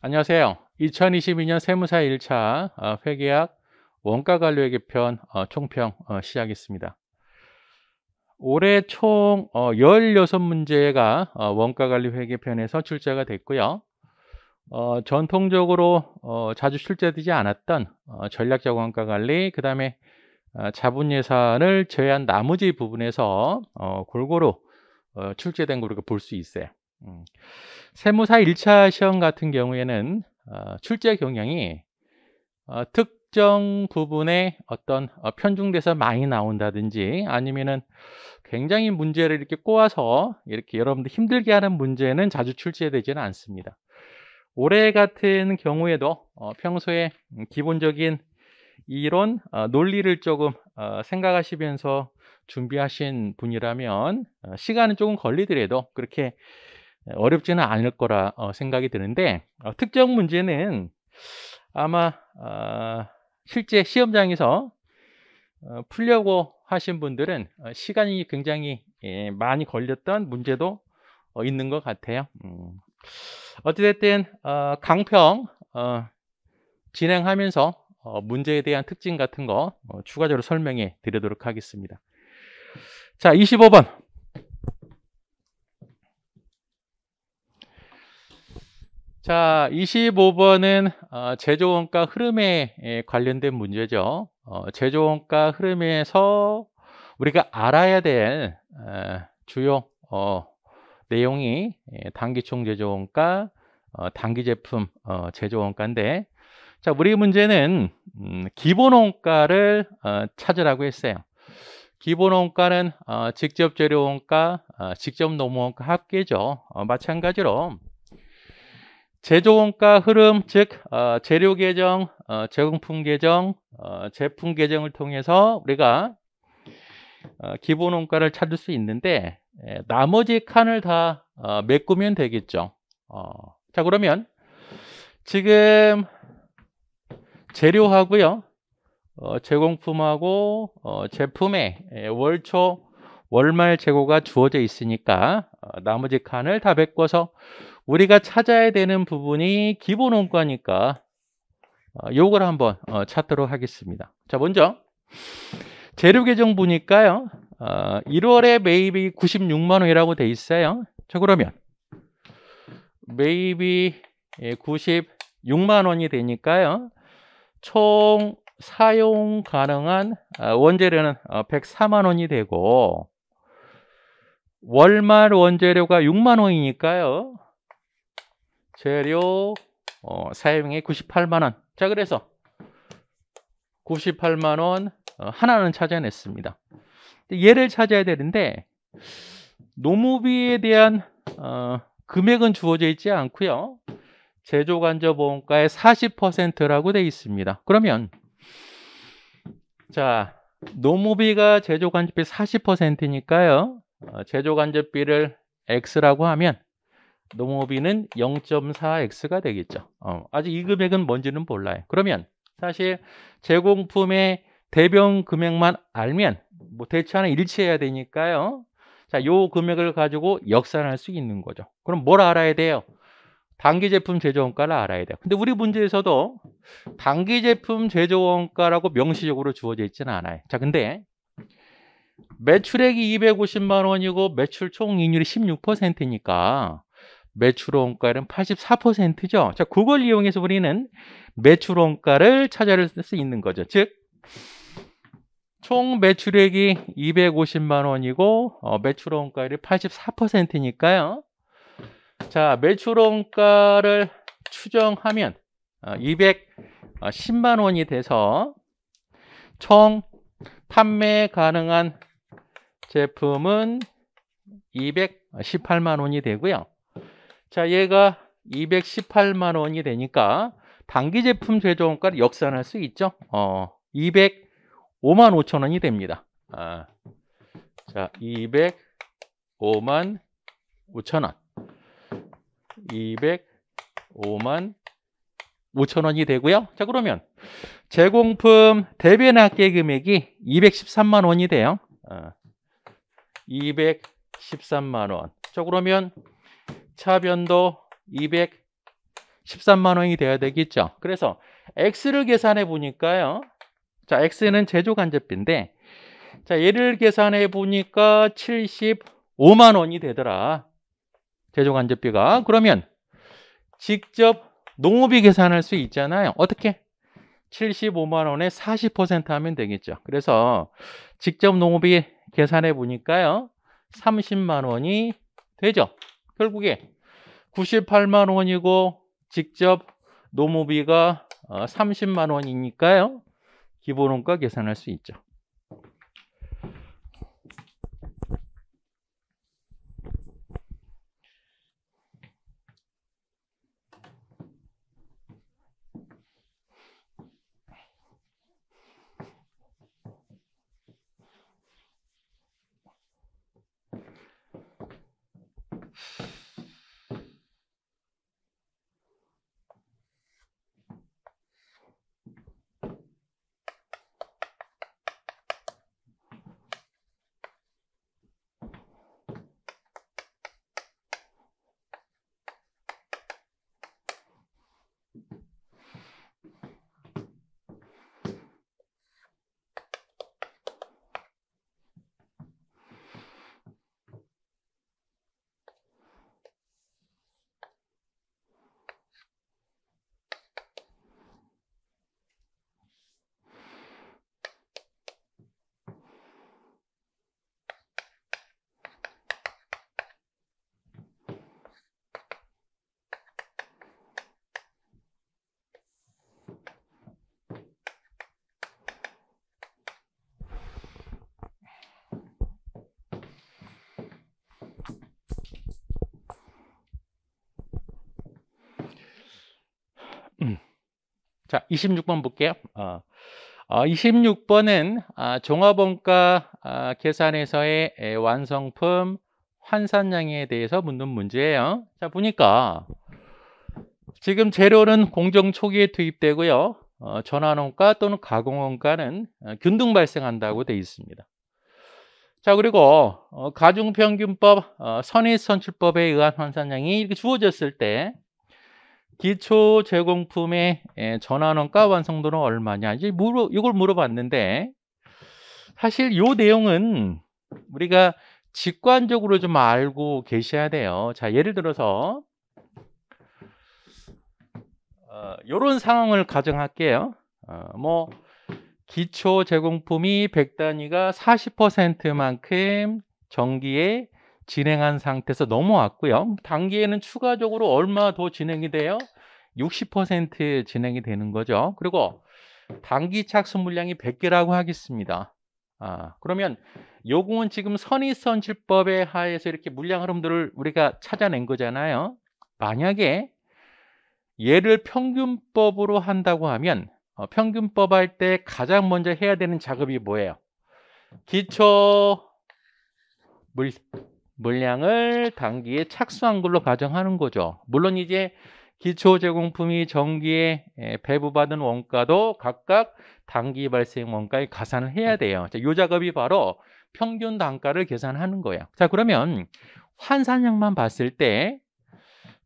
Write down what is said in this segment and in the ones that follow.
안녕하세요. 2022년 세무사 1차 회계학 원가관리회계편 총평 시작했습니다. 올해 총 16문제가 원가관리회계편에서 출제가 됐고요. 전통적으로 자주 출제되지 않았던 전략적 원가관리, 그 다음에 자본예산을 제외한 나머지 부분에서 골고루 출제된 걸로 볼 수 있어요. 세무사 1차 시험 같은 경우에는 출제 경향이 특정 부분에 어떤 편중돼서 많이 나온다든지 아니면은 굉장히 문제를 이렇게 꼬아서 이렇게 여러분들 힘들게 하는 문제는 자주 출제되지는 않습니다. 올해 같은 경우에도 평소에 기본적인 이론, 논리를 조금 생각하시면서 준비하신 분이라면 시간은 조금 걸리더라도 그렇게 어렵지는 않을 거라 생각이 드는데, 특정 문제는 아마 실제 시험장에서 풀려고 하신 분들은 시간이 굉장히 많이 걸렸던 문제도 있는 것 같아요. 어찌됐든 강평 진행하면서 문제에 대한 특징 같은 거 추가적으로 설명해 드리도록 하겠습니다. 자, 25번. 자, 25번은 제조원가 흐름에 관련된 문제죠. 제조원가 흐름에서 우리가 알아야 될 주요 내용이 단기총 제조원가, 단기제품 제조원가인데, 자, 우리 문제는 기본원가를 찾으라고 했어요. 기본원가는 직접 재료원가, 직접 노무원가 합계죠. 마찬가지로 제조원가 흐름, 즉 재료 계정, 제공품 계정, 제품 계정을 통해서 우리가 기본원가를 찾을 수 있는데, 나머지 칸을 다 메꾸면 되겠죠. 자, 그러면 지금 재료하고요, 제공품하고 제품의 월초 월말 재고가 주어져 있으니까 나머지 칸을 다 메꿔서 우리가 찾아야 되는 부분이 기본 원가니까 요걸 한번 찾도록 하겠습니다. 자, 먼저 재료 계정 보니까요, 1월에 매입이 96만 원이라고 돼 있어요. 자, 그러면 매입이 96만 원이 되니까요, 총 사용 가능한 원재료는 104만 원이 되고, 월말 원재료가 6만 원이니까요, 재료 사용이 98만 원. 자, 그래서 98만 원 하나는 찾아냈습니다. 얘를 찾아야 되는데, 노무비에 대한 금액은 주어져 있지 않고요, 제조간접원가의 40%라고 되어 있습니다. 그러면 자, 노무비가 제조간접비 40%니까요, 제조간접비를 X라고 하면 노무비는 0.4X가 되겠죠. 아직 이 금액은 뭔지는 몰라요. 그러면 사실 제공품의 대변 금액만 알면 뭐 대차는 일치해야 되니까요, 자, 요 금액을 가지고 역산할 수 있는 거죠. 그럼 뭘 알아야 돼요? 단기 제품 제조원가를 알아야 돼요. 근데 우리 문제에서도 단기 제품 제조원가라고 명시적으로 주어져 있지는 않아요. 자, 근데 매출액이 250만 원이고 매출 총 이익률이 16%니까 매출원가는 84%죠. 자, 그걸 이용해서 우리는 매출원가를 찾아낼 수 있는 거죠. 즉, 총 매출액이 250만 원이고 매출원가율이 84%니까요. 자, 매출원가를 추정하면 210만 원이 돼서 총 판매 가능한 제품은 218만 원이 되고요. 자, 얘가 218만 원이 되니까 단기 제품 제조원가를 역산할 수 있죠. 205만 5천 원이 됩니다. 자, 205만 5천 원. 205만 5천 원이 되고요. 자, 그러면 제공품 대변 합계 금액이 213만 원이 돼요. 213만 원. 자, 그러면 차변도 13만 원이 돼야 되겠죠. 그래서 X를 계산해 보니까요. 자, X는 제조간접비인데, 자, 얘를 계산해 보니까 75만 원이 되더라. 제조간접비가. 그러면 직접 농업이 계산할 수 있잖아요. 어떻게? 75만 원에 40% 하면 되겠죠. 그래서 직접 농업이 계산해 보니까요. 30만 원이 되죠. 결국에 98만 원이고 직접 농업비가 30만 원이니까요. 기본원가 계산할 수 있죠. 자, 26번 볼게요. 26번은 종합원가 계산에서의 완성품 환산량에 대해서 묻는 문제예요. 자, 보니까 지금 재료는 공정 초기에 투입되고요. 전환원가 또는 가공원가는 균등 발생한다고 되어 있습니다. 자, 그리고 가중평균법 선입선출법에 의한 환산량이 이렇게 주어졌을 때 기초 제공품의 전환원가 완성도는 얼마냐, 이제 이걸 물어봤는데, 사실 이 내용은 우리가 직관적으로 좀 알고 계셔야 돼요. 자, 예를 들어서 이런 상황을 가정할게요. 뭐 기초 제공품이 100단위가 40%만큼 정기에 진행한 상태에서 넘어왔고요. 단기에는 추가적으로 얼마 더 진행이 돼요? 60% 진행이 되는 거죠. 그리고 단기 착수 물량이 100개라고 하겠습니다. 그러면 요금은 지금 선입선출법에 하에서 이렇게 물량 흐름들을 우리가 찾아낸 거잖아요. 만약에 얘를 평균법으로 한다고 하면 평균법 할 때 가장 먼저 해야 되는 작업이 뭐예요? 기초 물량을 단기에 착수한 걸로 가정하는 거죠. 물론 이제 기초 제공품이 정기에 배부받은 원가도 각각 단기 발생 원가에 가산을 해야 돼요. 자, 이 작업이 바로 평균 단가를 계산하는 거예요. 자, 그러면 환산량만 봤을 때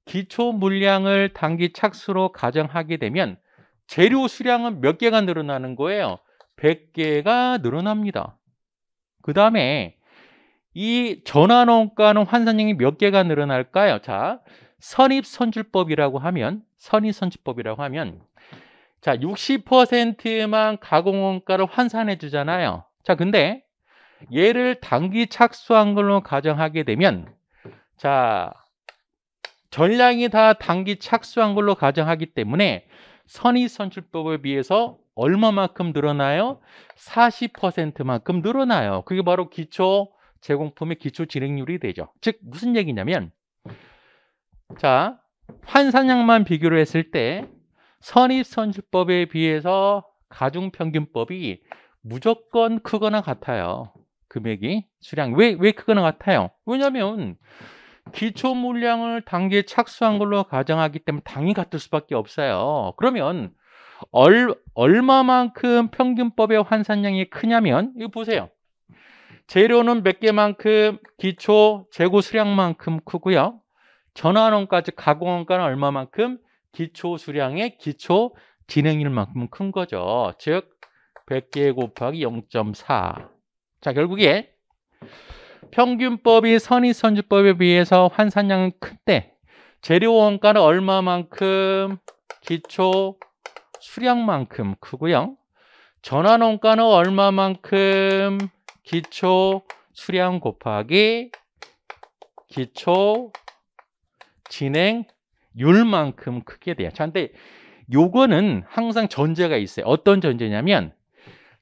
기초 물량을 단기 착수로 가정하게 되면 재료 수량은 몇 개가 늘어나는 거예요? 100개가 늘어납니다. 그 다음에 이 전환원가는 환산량이 몇 개가 늘어날까요? 자, 선입선출법이라고 하면 자, 60%만 가공원가를 환산해 주잖아요. 자, 근데 얘를 단기 착수한 걸로 가정하게 되면, 자, 전량이 다 단기 착수한 걸로 가정하기 때문에 선입선출법에 비해서 얼마만큼 늘어나요? 40%만큼 늘어나요. 그게 바로 기초 제공품의 기초 진행률이 되죠. 즉 무슨 얘기냐면, 자, 환산량만 비교를 했을 때 선입선출법에 비해서 가중평균법이 무조건 크거나 같아요. 금액이, 수량. 왜 크거나 같아요? 왜냐하면 기초 물량을 단기에 착수한 걸로 가정하기 때문에 당연히 같을 수밖에 없어요. 그러면 얼마만큼 평균법의 환산량이 크냐면, 이거 보세요. 재료는 몇 개만큼 기초 재고 수량만큼 크고요. 전환원가, 즉 가공원가는 얼마만큼? 기초 수량의 기초 진행률만큼 큰 거죠. 즉 100개 곱하기 0.4. 자, 결국에 평균법이 선입선출법에 비해서 환산량은 큰데 재료 원가는 얼마만큼? 기초 수량만큼 크고요. 전환 원가는 얼마만큼? 기초 수량 곱하기 기초 진행률만큼 크게 돼요. 자, 근데 요거는 항상 전제가 있어요. 어떤 전제냐면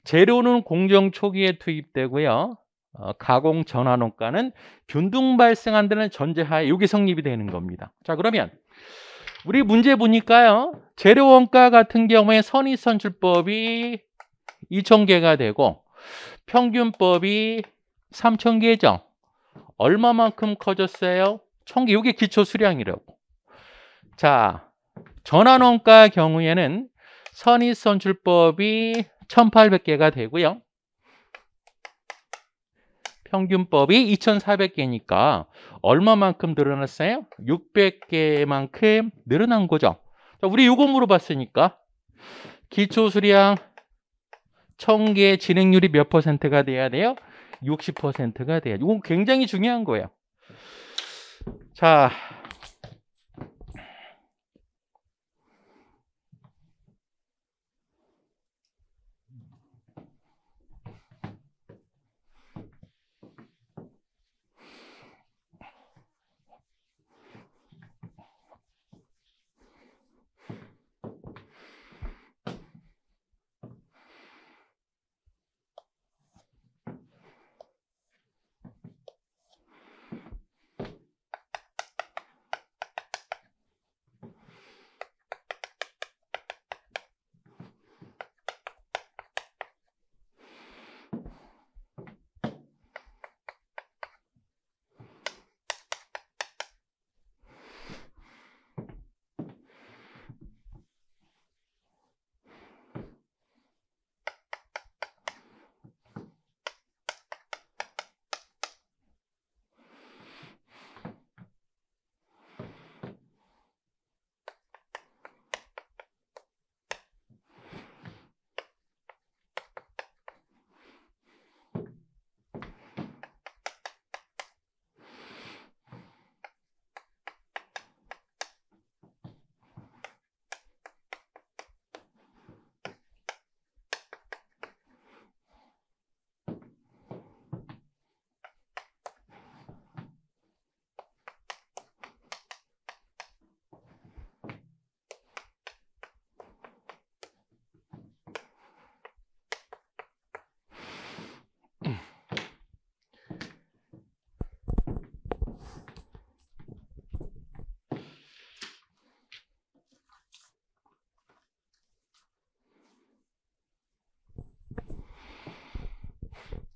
재료는 공정 초기에 투입되고요. 가공 전환 원가는 균등 발생한다는 전제하에 이게 성립이 되는 겁니다. 자, 그러면 우리 문제 보니까요. 재료 원가 같은 경우에 선입선출법이 2,000개가 되고 평균법이 3,000개죠. 얼마만큼 커졌어요? 1,000개. 이게 기초 수량이라고. 자, 전환 원가 경우에는 선입선출법이 1,800개가 되고요. 평균법이 2,400개니까 얼마만큼 늘어났어요? 600개만큼 늘어난 거죠. 자, 우리 이거 물어봤으니까 기초 수량 1,000개 진행률이 몇 %가 돼야 돼요? 60%가 돼요. 이건 굉장히 중요한 거예요. 자,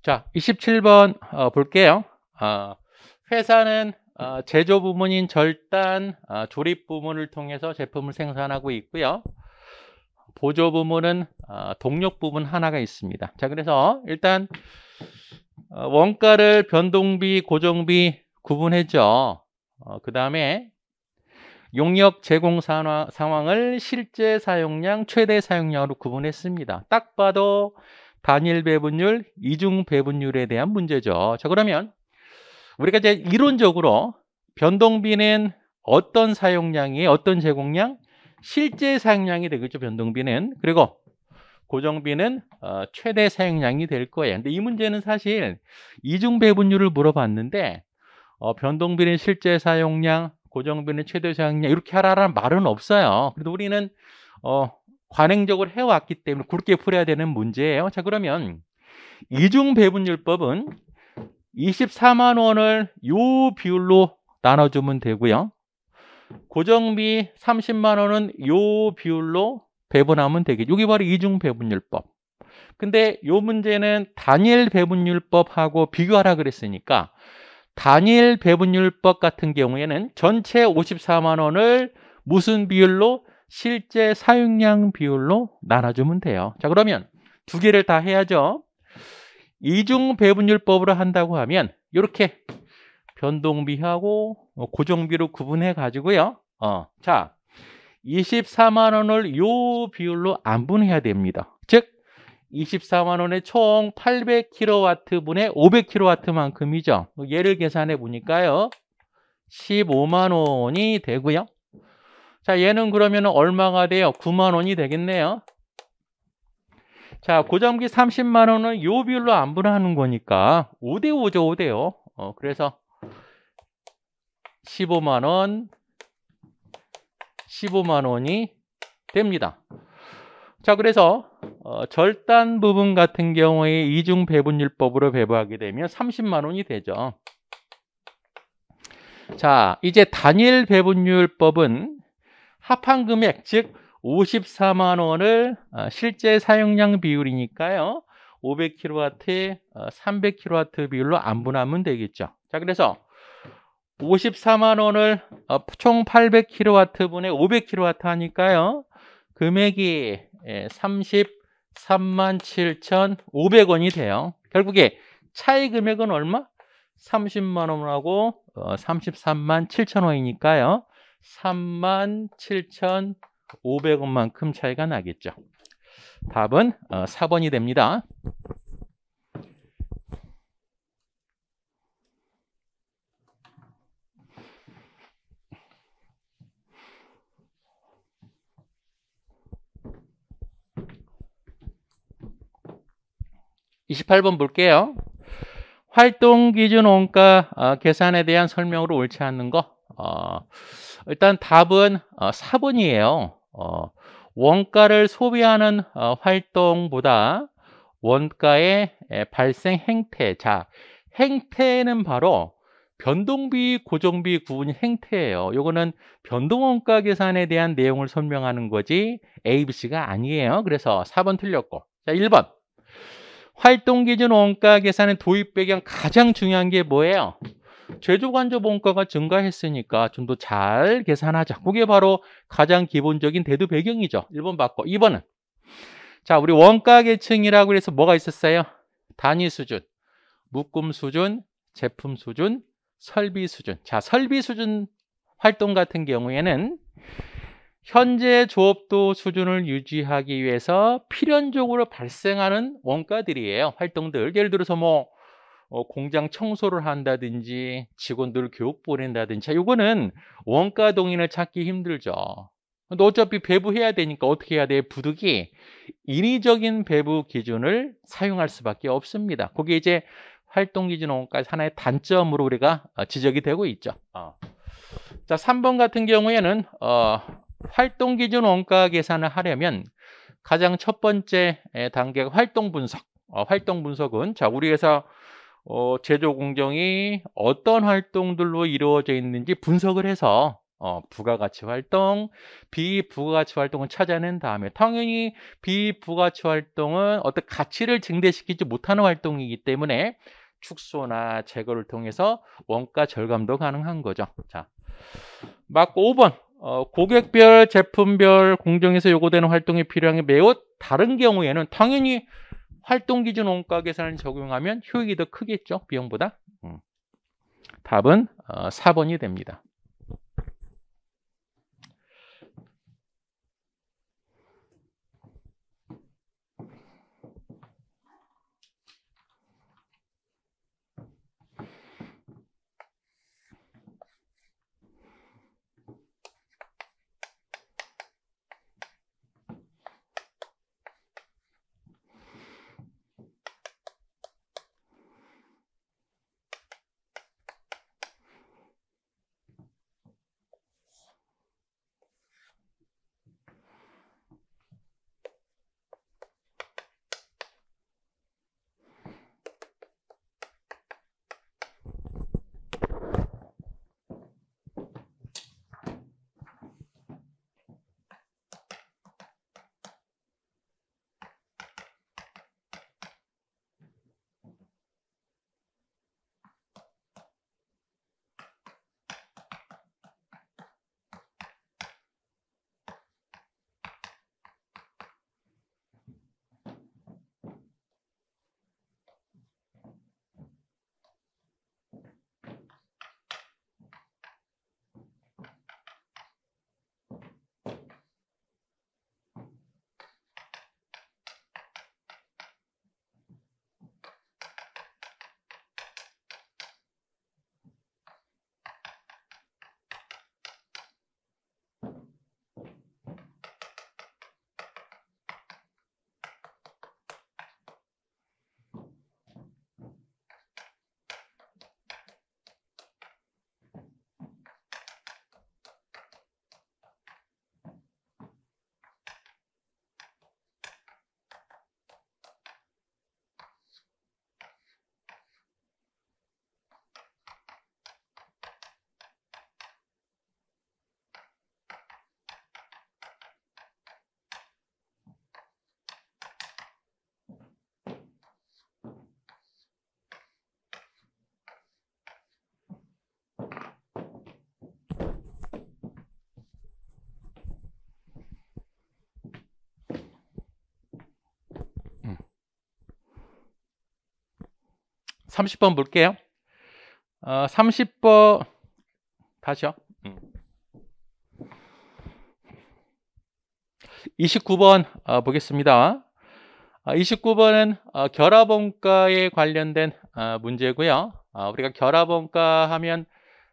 자, 27번 볼게요. 회사는 제조 부문인 절단, 조립 부문을 통해서 제품을 생산하고 있고요. 보조 부문은 동력 부문 하나가 있습니다. 자, 그래서 일단 원가를 변동비, 고정비 구분했죠. 그 다음에 용역 제공 상황을 실제 사용량, 최대 사용량으로 구분했습니다. 딱 봐도 단일 배분율, 이중 배분율에 대한 문제죠. 자, 그러면 우리가 이제 이론적으로 변동비는 어떤 사용량이에요? 어떤 제공량? 실제 사용량이 되겠죠, 변동비는. 그리고 고정비는 최대 사용량이 될 거예요. 근데 이 문제는 사실 이중 배분율을 물어봤는데 변동비는 실제 사용량, 고정비는 최대 사용량 이렇게 하라는 말은 없어요. 그래도 우리는 관행적으로 해왔기 때문에 그렇게 풀어야 되는 문제예요. 자, 그러면 이중 배분율법은 24만 원을 요 비율로 나눠주면 되고요. 고정비 30만 원은 요 비율로 배분하면 되겠죠. 이게 바로 이중 배분율법. 근데 요 문제는 단일 배분율법하고 비교하라 그랬으니까 단일 배분율법 같은 경우에는 전체 54만 원을 무슨 비율로? 실제 사용량 비율로 나눠주면 돼요. 자, 그러면 두 개를 다 해야죠. 이중 배분율법으로 한다고 하면 이렇게 변동비하고 고정비로 구분해 가지고요. 자, 24만 원을 요 비율로 안분해야 됩니다. 즉 24만 원의 총 800kW 분의 500kW만큼이죠. 얘를 계산해 보니까요. 15만 원이 되고요. 자, 얘는 그러면 얼마가 돼요? 9만 원이 되겠네요. 자, 고정비 30만 원은 요 비율로 안분하는 거니까 5대5죠, 5대5. 그래서 15만 원, 15만 원이 됩니다. 자, 그래서 절단 부분 같은 경우에 이중 배분율법으로 배분하게 되면 30만 원이 되죠. 자, 이제 단일 배분율법은 합한 금액, 즉 54만 원을 실제 사용량 비율이니까요. 500kW에 300kW 비율로 안분하면 되겠죠. 자, 그래서 54만 원을 총 800kW 분의 500kW 하니까요. 금액이 33만 7,500원이 돼요. 결국에 차이 금액은 얼마? 30만 원하고 33만 7,000원이니까요. 3만 7,500원만큼 차이가 나겠죠. 답은 4번이 됩니다. (28번) 볼게요. 활동 기준 원가 계산에 대한 설명으로 옳지 않는 거. 일단 답은 4번이에요. 원가를 소비하는 활동보다 원가의 발생 행태. 자, 행태는 바로 변동비, 고정비 구분 행태예요. 요거는 변동원가 계산에 대한 내용을 설명하는 거지 A, B, C가 아니에요. 그래서 4번 틀렸고. 자, 1번. 활동기준 원가 계산의 도입 배경 가장 중요한 게 뭐예요? 제조간접 원가가 증가했으니까 좀 더 잘 계산하자. 그게 바로 가장 기본적인 대두 배경이죠. 1번 받고. 2번은 자, 우리 원가 계층이라고 해서 뭐가 있었어요? 단위 수준, 묶음 수준, 제품 수준, 설비 수준. 자, 설비 수준 활동 같은 경우에는 현재 조업도 수준을 유지하기 위해서 필연적으로 발생하는 원가들이에요. 활동들. 예를 들어서 뭐 공장 청소를 한다든지 직원들 교육 보낸다든지. 이거는 원가 동인을 찾기 힘들죠. 근데 어차피 배부해야 되니까 어떻게 해야 돼요? 부득이 인위적인 배부 기준을 사용할 수밖에 없습니다. 그게 이제 활동기준 원가 하나의 단점으로 우리가 지적이 되고 있죠. 자, 3번 같은 경우에는 활동기준 원가 계산을 하려면 가장 첫 번째 단계가 활동 분석. 활동 분석은 자, 우리 회사 제조 공정이 어떤 활동들로 이루어져 있는지 분석을 해서 부가가치 활동, 비부가가치 활동을 찾아낸 다음에 당연히 비부가가치 활동은 어떤 가치를 증대시키지 못하는 활동이기 때문에 축소나 제거를 통해서 원가 절감도 가능한 거죠. 자, 맞고 5번. 고객별, 제품별 공정에서 요구되는 활동이 필요한 게 매우 다른 경우에는 당연히 활동기준 원가 계산을 적용하면 효익이 더 크겠죠, 비용보다. 답은 4번이 됩니다. 30번 볼게요. 30번 다시요. 29번 보겠습니다. 29번은 결합원가에 관련된 문제고요. 우리가 결합원가 하면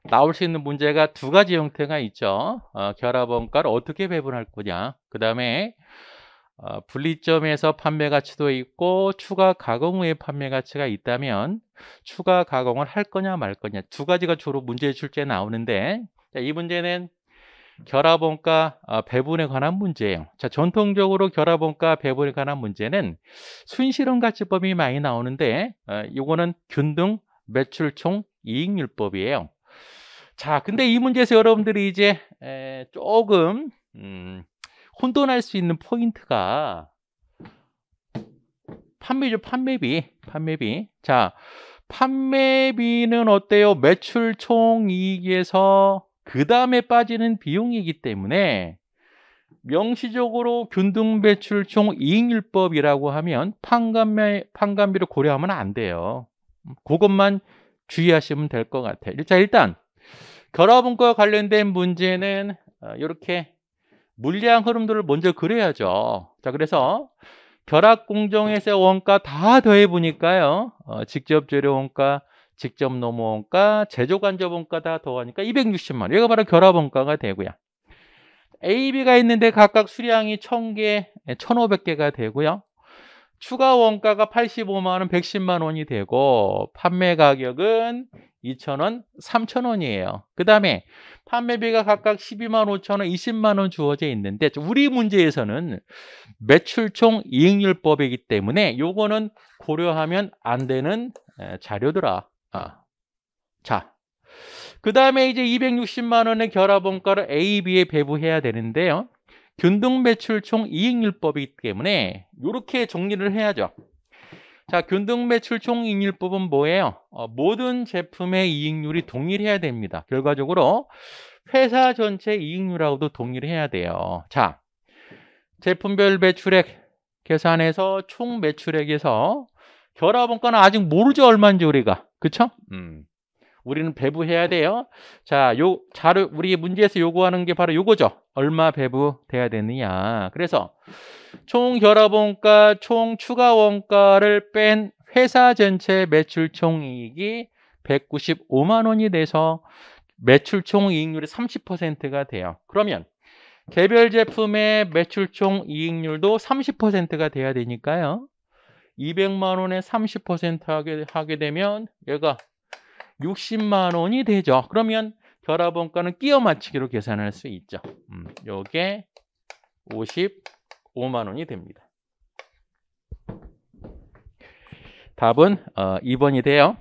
나올 수 있는 문제가 두 가지 형태가 있죠. 결합원가를 어떻게 배분할 거냐. 그 다음에 분리점에서 판매 가치도 있고 추가 가공 후에 판매 가치가 있다면 추가 가공을 할 거냐 말 거냐. 두 가지가 주로 문제 출제에 나오는데 이 문제는 결합원가 배분에 관한 문제예요. 자, 전통적으로 결합원가 배분에 관한 문제는 순실현가치법이 많이 나오는데 이거는 균등 매출총 이익률법이에요. 자, 근데 이 문제에서 여러분들이 이제 조금 혼돈할 수 있는 포인트가 판매죠. 판매비. 자, 판매비는 어때요? 매출총 이익에서 그 다음에 빠지는 비용이기 때문에 명시적으로 균등매출총 이익률법이라고 하면 판관비를 고려하면 안 돼요. 그것만 주의하시면 될 것 같아요. 자, 일단 결합원가와 관련된 문제는 이렇게 물량 흐름들을 먼저 그려야죠. 자, 그래서 결합공정에서 원가 다 더해 보니까요. 직접 재료 원가, 직접 노무 원가, 제조 간접 원가 다 더하니까 260만 원. 이거 바로 결합 원가가 되고요. A, B가 있는데 각각 수량이 1000개, 1500개가 되고요. 추가 원가가 85만 원, 110만 원이 되고 판매 가격은 2,000원, 3,000원이에요. 그 다음에 판매비가 각각 12만 5천 원, 20만 원 주어져 있는데 우리 문제에서는 매출총 이익률법이기 때문에 요거는 고려하면 안 되는 자료더라. 자, 그 다음에 이제 260만 원의 결합원가를 A, B에 배부해야 되는데요. 균등매출총 이익률법이기 때문에 이렇게 정리를 해야죠. 자, 균등매출총 이익률법은 뭐예요? 모든 제품의 이익률이 동일해야 됩니다. 결과적으로 회사 전체 이익률하고도 동일해야 돼요. 자, 제품별 매출액 계산해서 총 매출액에서 결합원가는 아직 모르죠, 얼마인지 우리가. 그쵸? 우리는 배부해야 돼요. 자, 요 자료 우리 문제에서 요구하는 게 바로 요거죠. 얼마 배부돼야 되느냐. 그래서 총 결합원가, 총 추가 원가를 뺀 회사 전체 매출 총이익이 195만 원이 돼서 매출 총이익률이 30%가 돼요. 그러면 개별 제품의 매출 총이익률도 30%가 돼야 되니까요. 200만 원에 30% 하게 되면 얘가 60만 원이 되죠. 그러면 결합원가는 끼워 맞추기로 계산할 수 있죠. 요게 55만 원이 됩니다. 답은 2번이 돼요.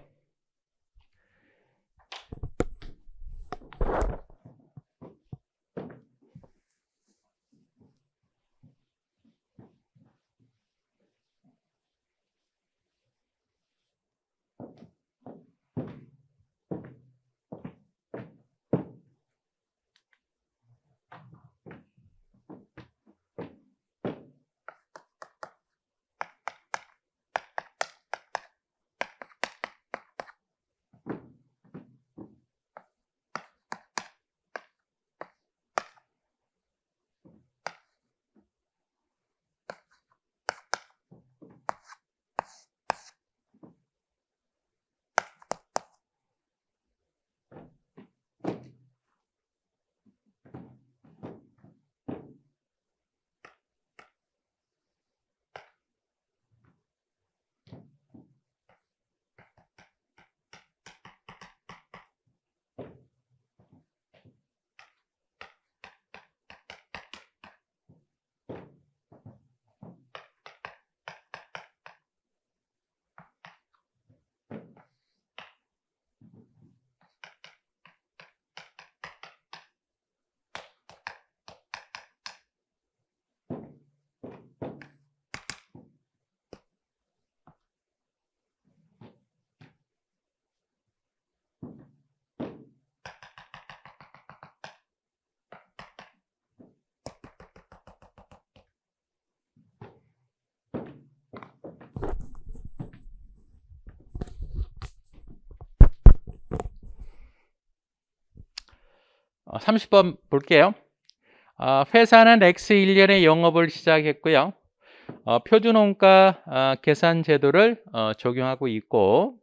30번 볼게요. 회사는 X1년에 영업을 시작했고요. 표준원가 계산 제도를 적용하고 있고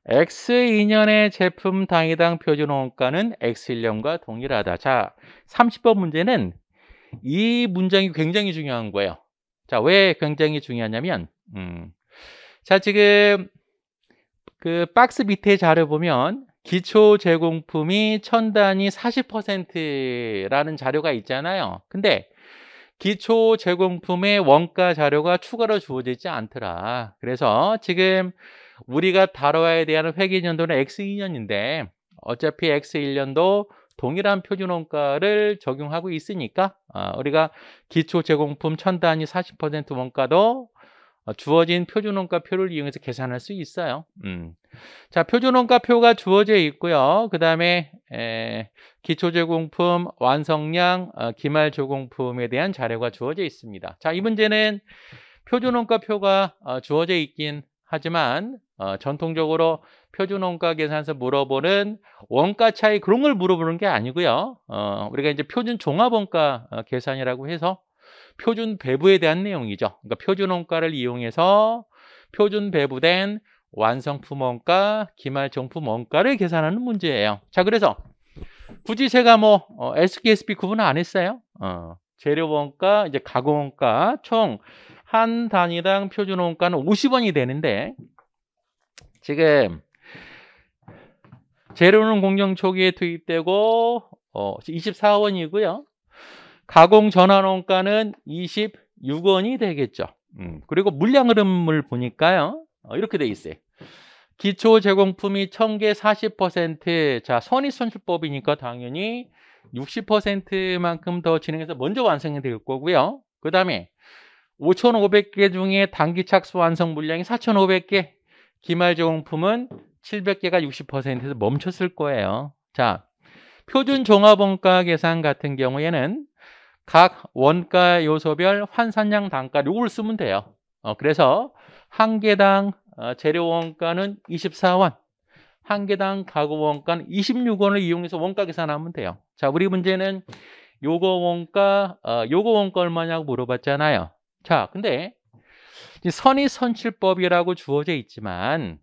X2년의 제품 단위당 표준원가는 X1년과 동일하다. 자, 30번 문제는 이 문장이 굉장히 중요한 거예요. 자, 왜 굉장히 중요하냐면 자, 지금 그 박스 밑에 자료 보면 기초 제공품이 1000단위 40%라는 자료가 있잖아요. 근데 기초 제공품의 원가 자료가 추가로 주어지지 않더라. 그래서 지금 우리가 다뤄야 되는 회계연도는 X2년인데 어차피 X1년도 동일한 표준원가를 적용하고 있으니까 우리가 기초 제공품 1000단위 40% 원가도 주어진 표준원가표를 이용해서 계산할 수 있어요. 자, 표준원가표가 주어져 있고요. 그 다음에 기초제공품, 완성량, 기말제공품에 대한 자료가 주어져 있습니다. 자, 이 문제는 표준원가표가 주어져 있긴 하지만 전통적으로 표준원가 계산서 물어보는 원가 차이 그런 걸 물어보는 게 아니고요. 우리가 이제 표준 종합원가 계산이라고 해서 표준 배부에 대한 내용이죠. 그러니까 표준원가를 이용해서 표준 배부된 완성품 원가, 기말정품 원가를 계산하는 문제예요. 자, 그래서 굳이 제가 뭐 SKSP 구분 안 했어요. 재료 원가, 이제 가공 원가 총 한 단위당 표준 원가는 50원이 되는데 지금 재료는 공정 초기에 투입되고 24원이고요. 가공 전환 원가는 26원이 되겠죠. 그리고 물량 흐름을 보니까요. 이렇게 돼 있어요. 기초 제공품이 1000개 40%, 자, 선입선출법이니까 당연히 60%만큼 더 진행해서 먼저 완성이 될 거고요. 그 다음에 5,500개 중에 단기 착수 완성 물량이 4,500개, 기말 제공품은 700개가 60%에서 멈췄을 거예요. 자, 표준 종합원가 계산 같은 경우에는 각 원가 요소별 환산량 단가 요걸 쓰면 돼요. 그래서 한 개당 재료 원가는 24원, 한 개당 가구 원가는 26원을 이용해서 원가 계산하면 돼요. 자, 우리 문제는 요거 원가 얼마냐고 물어봤잖아요. 자, 근데 선의선출법이라고 주어져 있지만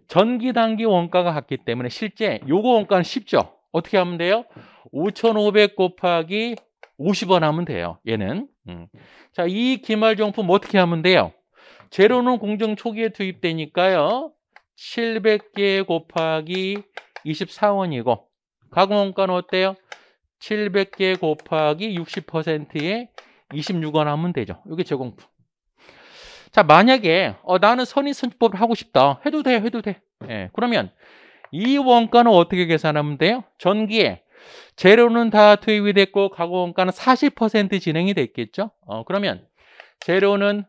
전기 단기 원가가 같기 때문에 실제 요거 원가는 쉽죠. 어떻게 하면 돼요? 5,500 곱하기 50원 하면 돼요. 얘는. 자, 이 기말정품 어떻게 하면 돼요? 재료는 공정 초기에 투입되니까요. 700개 곱하기 24원이고 가공 원가는 어때요? 700개 곱하기 60%에 26원 하면 되죠. 이게 제공품. 자, 만약에 나는 선의선출법을 하고 싶다. 해도 돼. 예, 그러면 이 원가는 어떻게 계산하면 돼요? 전기에 재료는 다 투입이 됐고 가공 원가는 40% 진행이 됐겠죠. 그러면 재료는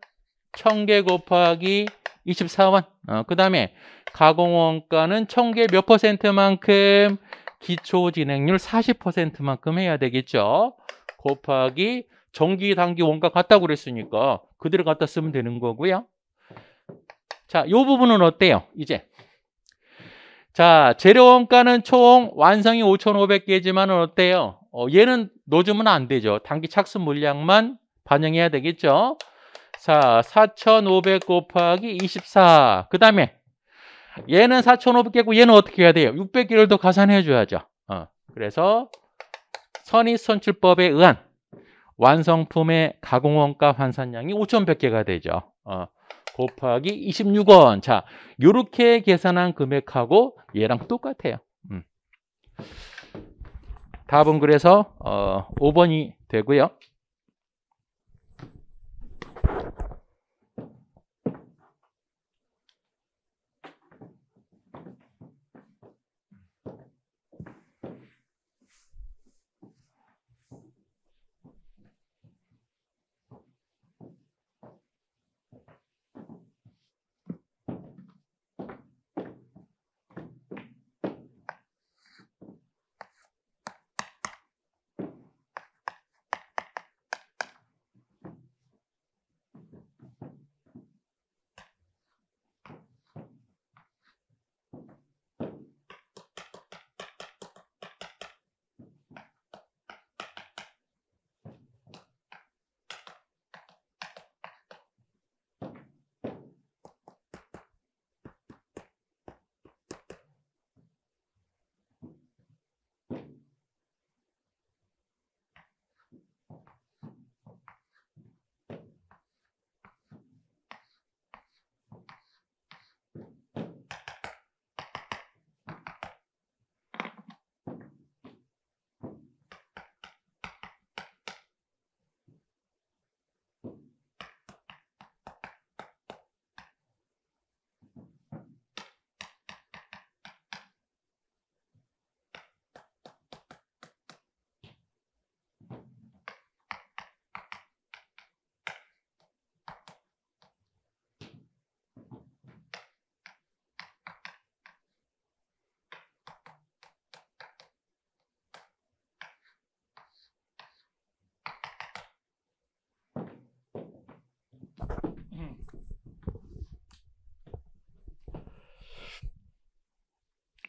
1000개 곱하기 24원. 그 다음에 가공 원가는 1000개 몇 퍼센트만큼? 기초 진행률 40%만큼 해야 되겠죠. 곱하기 전기 단기 원가 같다고 그랬으니까 그대로 갖다 쓰면 되는 거고요. 자, 이 부분은 어때요? 이제 자, 재료 원가는 총 완성이 5,500개지만 어때요? 얘는 넣어주면 안 되죠. 단기 착수 물량만 반영해야 되겠죠. 자, 4,500 곱하기 24. 그 다음에 얘는 4,500개고 얘는 어떻게 해야 돼요? 600개를 더 가산해 줘야죠. 그래서 선의선출법에 의한 완성품의 가공원가 환산량이 5,100개가 되죠. 곱하기 26원. 자, 요렇게 계산한 금액하고 얘랑 똑같아요. 답은 그래서 5번이 되고요.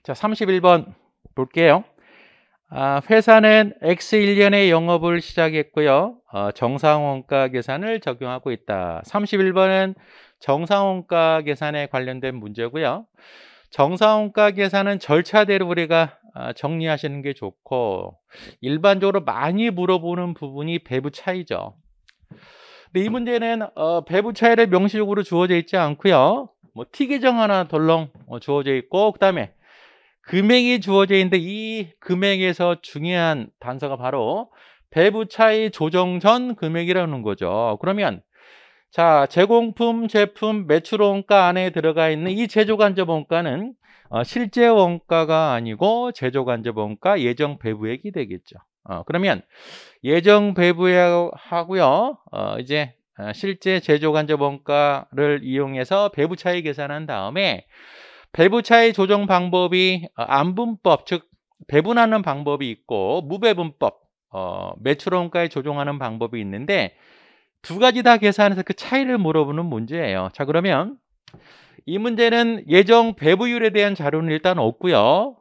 자, 31번 볼게요. 회사는 X1년에 영업을 시작했고요. 정상원가 계산을 적용하고 있다. 31번은 정상원가 계산에 관련된 문제고요. 정상원가 계산은 절차대로 우리가 정리하시는 게 좋고, 일반적으로 많이 물어보는 부분이 배부 차이죠. 근데 이 문제는 배부 차이를 명시적으로 주어져 있지 않고요. 뭐 T계정 하나 덜렁 주어져 있고, 그 다음에 금액이 주어져 있는데 이 금액에서 중요한 단서가 바로 배부 차이 조정 전 금액이라는 거죠. 그러면 자, 제공품, 제품, 매출 원가 안에 들어가 있는 이 제조간접 원가는 실제 원가가 아니고 제조간접 원가 예정 배부액이 되겠죠. 그러면 예정 배부하고요. 이제 실제 제조간접 원가를 이용해서 배부 차이 계산한 다음에 배부 차이 조정 방법이 안분법, 즉 배분하는 방법이 있고 무배분법, 매출 원가에 조정하는 방법이 있는데 두 가지 다 계산해서 그 차이를 물어보는 문제예요. 자, 그러면 이 문제는 예정 배부율에 대한 자료는 일단 없고요.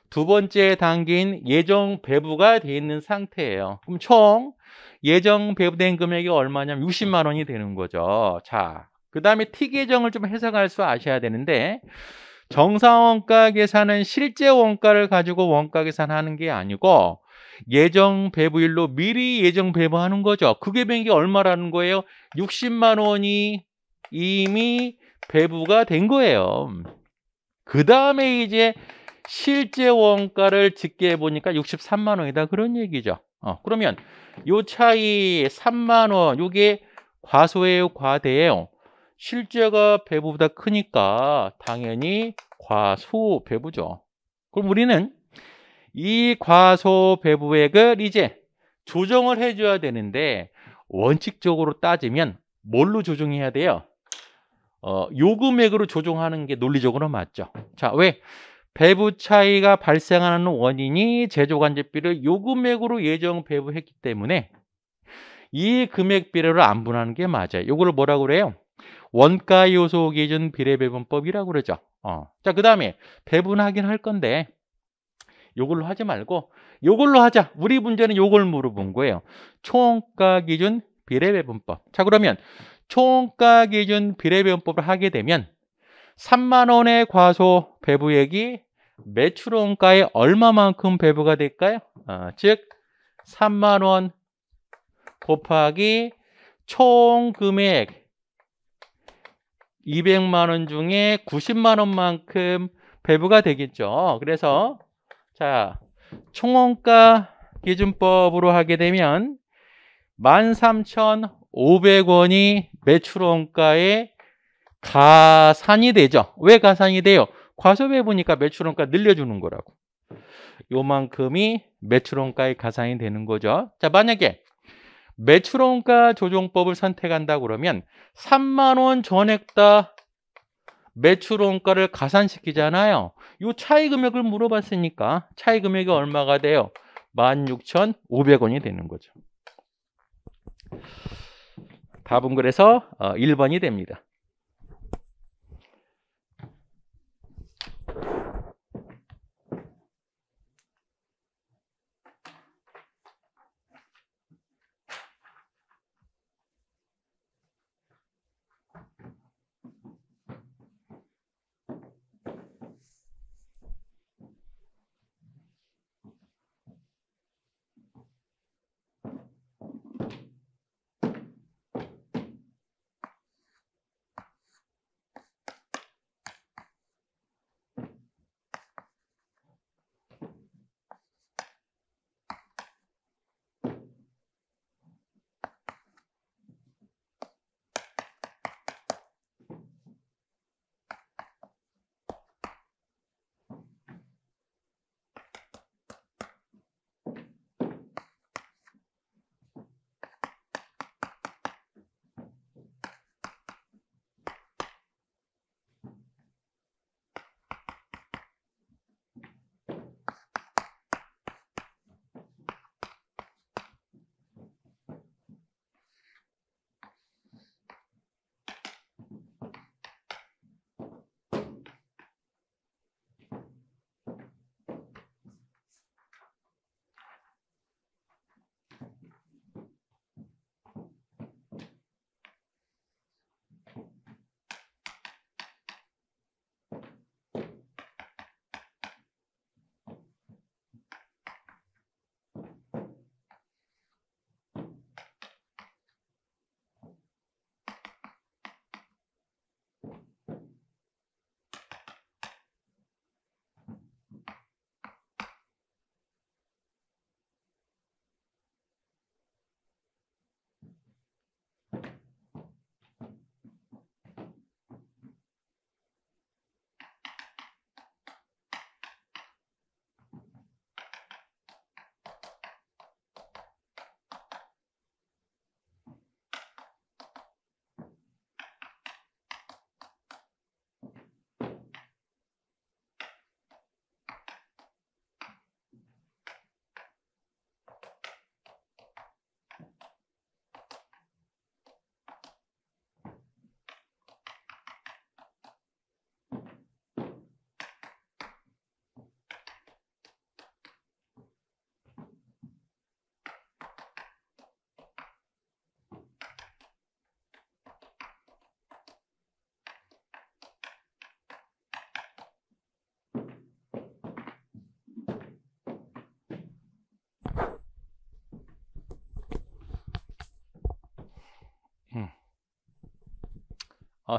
두 번째 단계인 예정 배부가 되어 있는 상태예요. 그럼 총 예정 배부된 금액이 얼마냐면 60만 원이 되는 거죠. 자, 그 다음에 T계정을 좀 해석할 수 아셔야 되는데 정상원가 계산은 실제 원가를 가지고 원가 계산하는 게 아니고 예정 배부율로 미리 예정 배부하는 거죠. 그 금액이 얼마라는 거예요? 60만 원이 이미 배부가 된 거예요. 그 다음에 이제 실제 원가를 집계해 보니까 63만 원이다 그런 얘기죠. 그러면 요 차이 3만 원 요게 과소예요, 과대예요? 실제가 배부보다 크니까 당연히 과소 배부죠. 그럼 우리는 이 과소 배부액을 이제 조정을 해줘야 되는데 원칙적으로 따지면 뭘로 조정해야 돼요? 요 금액으로 조정하는 게 논리적으로 맞죠. 자, 왜? 배부 차이가 발생하는 원인이 제조간접비를 요 금액으로 예정 배부했기 때문에 이 금액 비례를 안분하는 게 맞아요. 요거를 뭐라고 그래요? 원가 요소 기준 비례 배분법이라고 그러죠. 자, 그 다음에 배분하긴 할 건데 요걸로 하지 말고 요걸로 하자. 우리 문제는 요걸 물어본 거예요. 총가 기준 비례 배분법. 자, 그러면 총가 기준 비례 배분법을 하게 되면 3만 원의 과소 배부액이 매출 원가에 얼마만큼 배부가 될까요? 즉 3만 원 곱하기 총 금액 200만 원 중에 90만 원만큼 배부가 되겠죠. 그래서 자, 총원가 기준법으로 하게 되면 13,500원이 매출 원가에 가산이 되죠. 왜 가산이 돼요? 과소배부니까 매출 원가 늘려주는 거라고. 요만큼이 매출 원가의 가산이 되는 거죠. 자, 만약에 매출 원가 조정법을 선택한다 그러면 3만 원 전액 다 매출 원가를 가산시키잖아요. 요 차이 금액을 물어봤으니까 차이 금액이 얼마가 돼요? 16,500원이 되는 거죠. 답은 그래서 1번이 됩니다.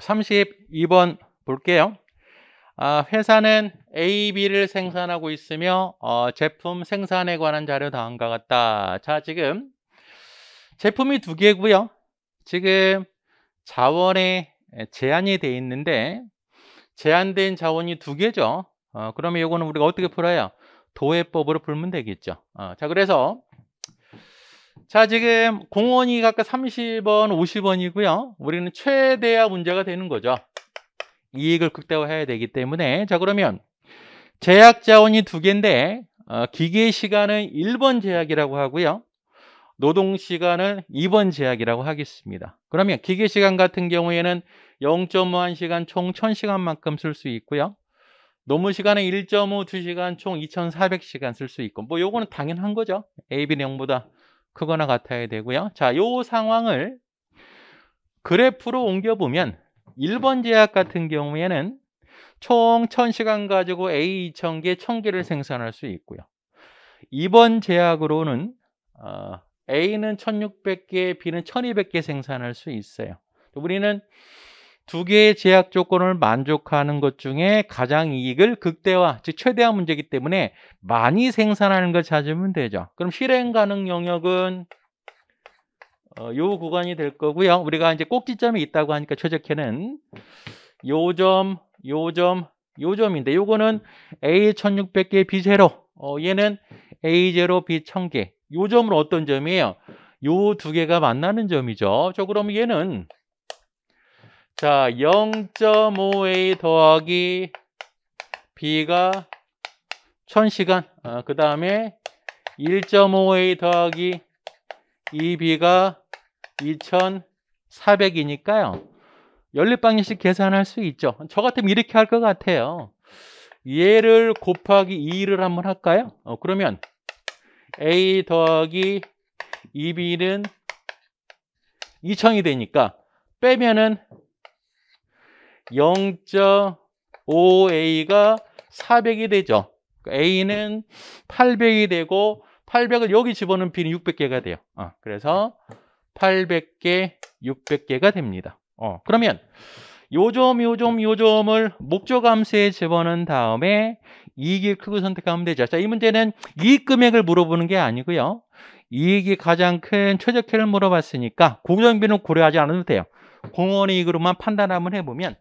32번 볼게요. 회사는 A, B를 생산하고 있으며 제품 생산에 관한 자료 다음과 같다. 자, 지금 제품이 두 개고요. 지금 자원에 제한이 돼 있는데 제한된 자원이 두 개죠. 그러면 이거는 우리가 어떻게 풀어요? 도해법으로 풀면 되겠죠. 자, 그래서 자, 지금 공원이 각각 30원, 50원이고요. 우리는 최대화 문제가 되는 거죠. 이익을 극대화해야 되기 때문에. 자, 그러면 제약 자원이 두 개인데 기계 시간은 1번 제약이라고 하고요. 노동 시간은 2번 제약이라고 하겠습니다. 그러면 기계 시간 같은 경우에는 0.51시간 총 1000시간만큼 쓸 수 있고요. 노무 시간은 1.5, 2시간 총 2400시간 쓸 수 있고 뭐 요거는 당연한 거죠. A, B는 0보다 크거나 같아야 되고요. 자, 요 상황을 그래프로 옮겨보면 1번 제약 같은 경우에는 총 1000시간 가지고 A 2000개, 1000개를 생산할 수 있고요. 2번 제약으로는 A는 1600개, B는 1200개 생산할 수 있어요. 우리는 두 개의 제약 조건을 만족하는 것 중에 가장 이익을 극대화, 즉 최대화 문제이기 때문에 많이 생산하는 걸 찾으면 되죠. 그럼 실행 가능 영역은 요 구간이 될 거고요. 우리가 이제 꼭지점이 있다고 하니까 최적혜는 요 점, 요 점, 요 점인데 요거는 A 1600개, B 0. 얘는 A 0, B 1000개. 요 점은 어떤 점이에요? 요 두 개가 만나는 점이죠. 저 그러면 얘는 자, 0.5A 더하기 B가 1000시간. 그 다음에 1.5A 더하기 2B가 2400이니까요. 연립방정식 계산할 수 있죠. 저 같으면 이렇게 할 것 같아요. 얘를 곱하기 2를 한번 할까요? 그러면 A 더하기 2B는 2000이 되니까 빼면은 0.5A가 400이 되죠. A는 800이 되고 800을 여기 집어넣으면 B는 600개가 돼요. 그래서 800개, 600개가 됩니다. 그러면 요 점을 목적함수에 집어넣은 다음에 이익이 크고 선택하면 되죠. 자, 이 문제는 이익 금액을 물어보는 게 아니고요. 이익이 가장 큰 최적혜를 물어봤으니까 고정비는 고려하지 않아도 돼요. 공원이익으로만 판단 한번 해보면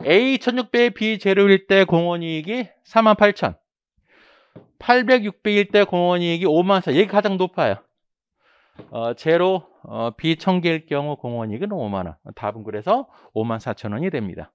A 1600, B 제로일 때 공원이익이 48,000, 800, 600일 때 공원이익이 54,000. 이게 가장 높아요. 제로, B 1000개일 경우 공원이익은 5만 원. 답은 그래서 54,000원이 됩니다.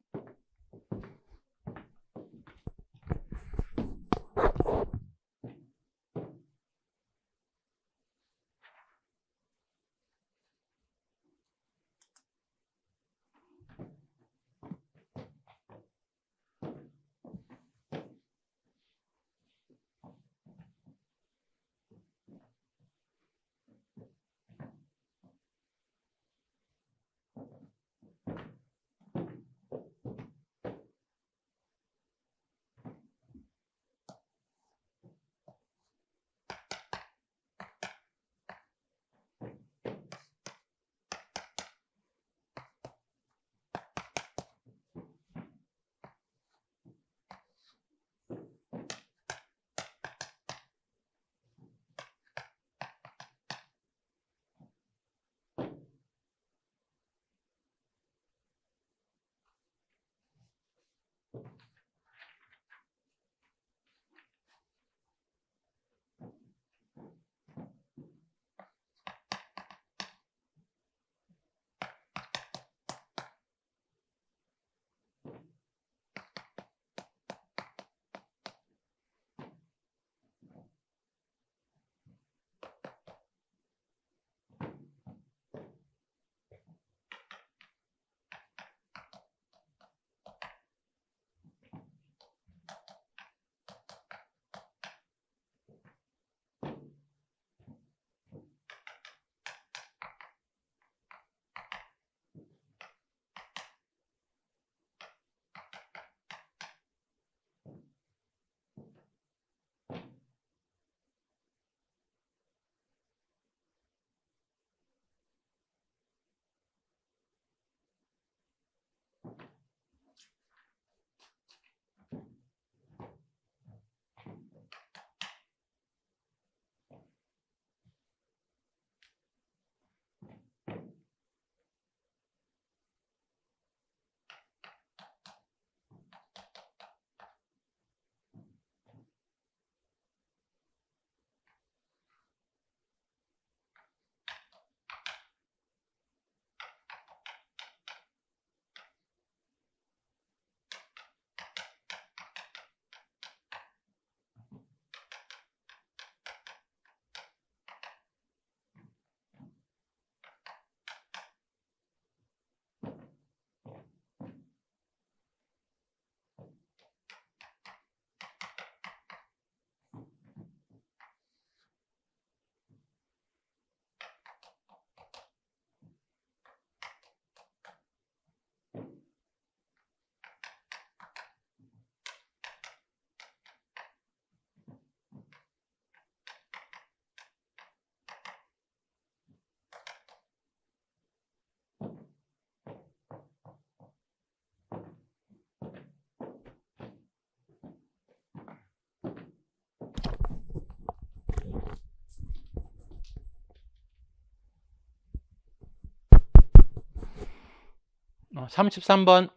33번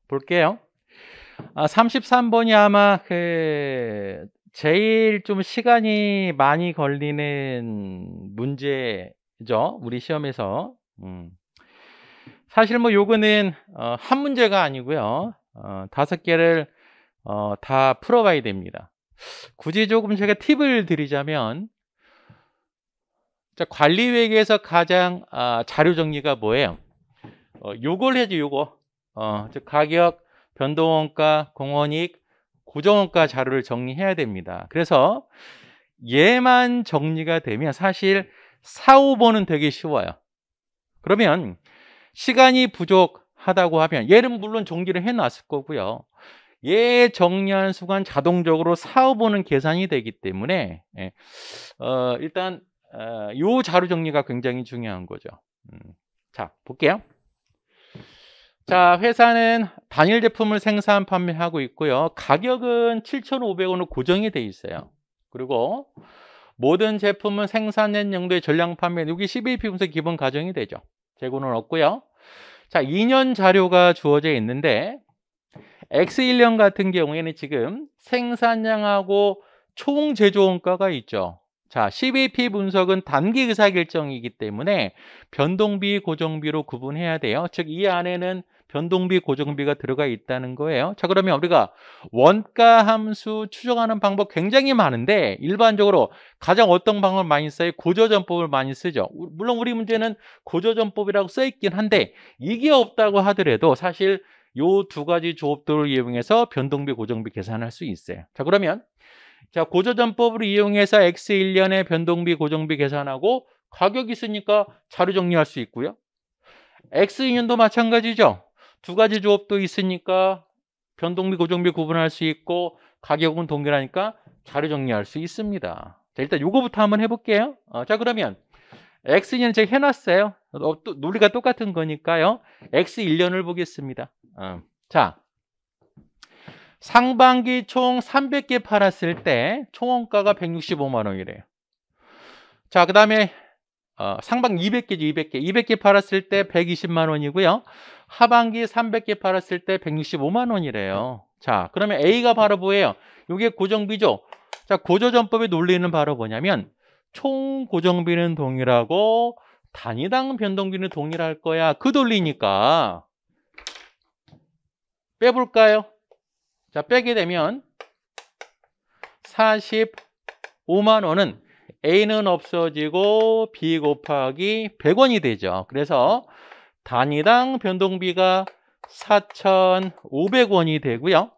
볼게요. 33번이 아마 제일 좀 시간이 많이 걸리는 문제죠. 우리 시험에서. 사실 뭐 요거는 한 문제가 아니고요. 5개를 다 풀어봐야 됩니다. 굳이 조금 제가 팁을 드리자면, 자, 관리회계에서 가장 자료 정리가 뭐예요? 요걸 해야죠. 요거. 즉 가격, 변동원가, 공원이익, 고정원가 자료를 정리해야 됩니다. 그래서 얘만 정리가 되면 사실 4, 5번은 되게 쉬워요. 그러면 시간이 부족하다고 하면 얘는 물론 정리를 해놨을 거고요. 얘 정리하는 순간 자동적으로 4, 5번은 계산이 되기 때문에 일단 요 자료 정리가 굉장히 중요한 거죠. 자, 볼게요. 자, 회사는 단일 제품을 생산 판매하고 있고요. 가격은 7,500원으로 고정이 돼 있어요. 그리고 모든 제품은 생산된 용도의 전량 판매, 여기 12P 분석 기본 가정이 되죠. 재고는 없고요. 자, 2년 자료가 주어져 있는데 X1년 같은 경우에는 지금 생산량하고 총 제조 원가가 있죠. 자, CBP 분석은 단기 의사결정이기 때문에 변동비, 고정비로 구분해야 돼요. 즉, 이 안에는 변동비, 고정비가 들어가 있다는 거예요. 자, 그러면 우리가 원가 함수 추정하는 방법 굉장히 많은데 일반적으로 가장 어떤 방법을 많이 써요? 고조전법을 많이 쓰죠. 물론 우리 문제는 고조전법이라고 써 있긴 한데 이게 없다고 하더라도 사실 요 두 가지 조업도를 이용해서 변동비, 고정비 계산할 수 있어요. 자, 그러면 자, 고조전법을 이용해서 X1년의 변동비, 고정비 계산하고 가격이 있으니까 자료 정리할 수 있고요. X2년도 마찬가지죠. 두 가지 조업도 있으니까 변동비, 고정비 구분할 수 있고 가격은 동일하니까 자료 정리할 수 있습니다. 자, 일단 요거부터 한번 해볼게요. 자, 그러면 X2년 제가 해놨어요. 또 논리가 똑같은 거니까요. X1년을 보겠습니다. 자, 상반기 총 300개 팔았을 때 총원가가 165만 원이래요. 자, 그 다음에 상반기 200개죠. 200개 팔았을 때 120만 원이고요. 하반기 300개 팔았을 때 165만 원이래요. 자, 그러면 A가 바로 뭐예요? 이게 고정비죠. 자, 고조전법의 논리는 바로 뭐냐면 총 고정비는 동일하고 단위당 변동비는 동일할 거야. 그 논리니까 빼볼까요? 자, 빼게 되면 45만 원은 A는 없어지고 B 곱하기 100원이 되죠. 그래서 단위당 변동비가 4,500원이 되고요.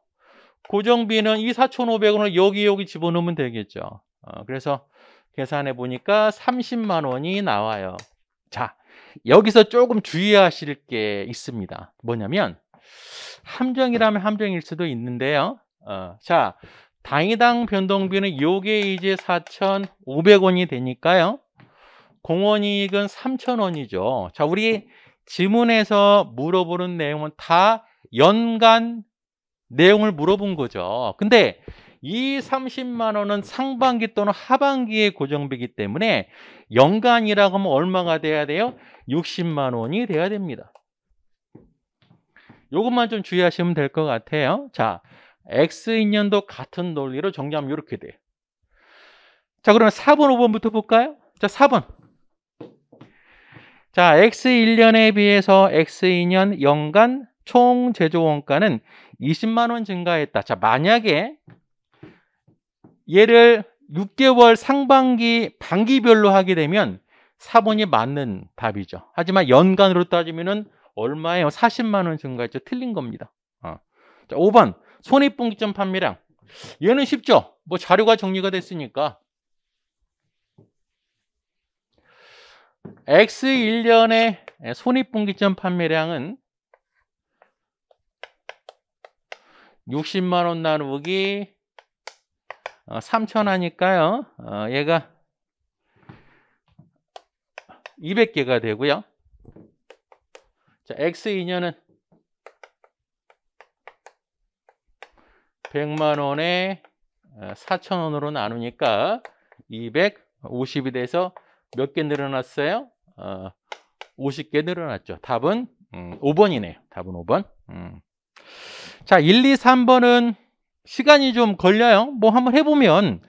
고정비는 이 4,500원을 여기 집어넣으면 되겠죠. 그래서 계산해 보니까 30만 원이 나와요. 자, 여기서 조금 주의하실 게 있습니다. 뭐냐면 함정이라면 함정일 수도 있는데요. 자, 단위당 변동비는 요게 이제 4,500원이 되니까요. 공원이익은 3,000원이죠. 자, 우리 지문에서 물어보는 내용은 다 연간 내용을 물어본 거죠. 근데 이 30만 원은 상반기 또는 하반기의 고정비이기 때문에 연간이라고 하면 얼마가 돼야 돼요? 60만 원이 돼야 됩니다. 요것만 좀 주의하시면 될 것 같아요. 자, X2년도 같은 논리로 정리하면 이렇게 돼요. 자, 그러면 4번, 5번부터 볼까요? 자, 4번. 자, X1년에 비해서 X2년 연간 총 제조 원가는 20만 원 증가했다. 자, 만약에 얘를 6개월 상반기, 반기별로 하게 되면 4번이 맞는 답이죠. 하지만 연간으로 따지면은 얼마예요? 40만 원 증가했죠. 틀린 겁니다. 자, 5번. 손익분기점 판매량. 얘는 쉽죠? 뭐 자료가 정리가 됐으니까. X1년의 손익분기점 판매량은 60만 원 나누기 3천 하니까요. 얘가 200개가 되고요. 자, X2년은 100만 원에 4,000원으로 나누니까 250이 돼서 몇 개 늘어났어요? 50개 늘어났죠. 답은 5번이네요. 답은 5번. 자, 1, 2, 3번은 시간이 좀 걸려요. 뭐 한번 해보면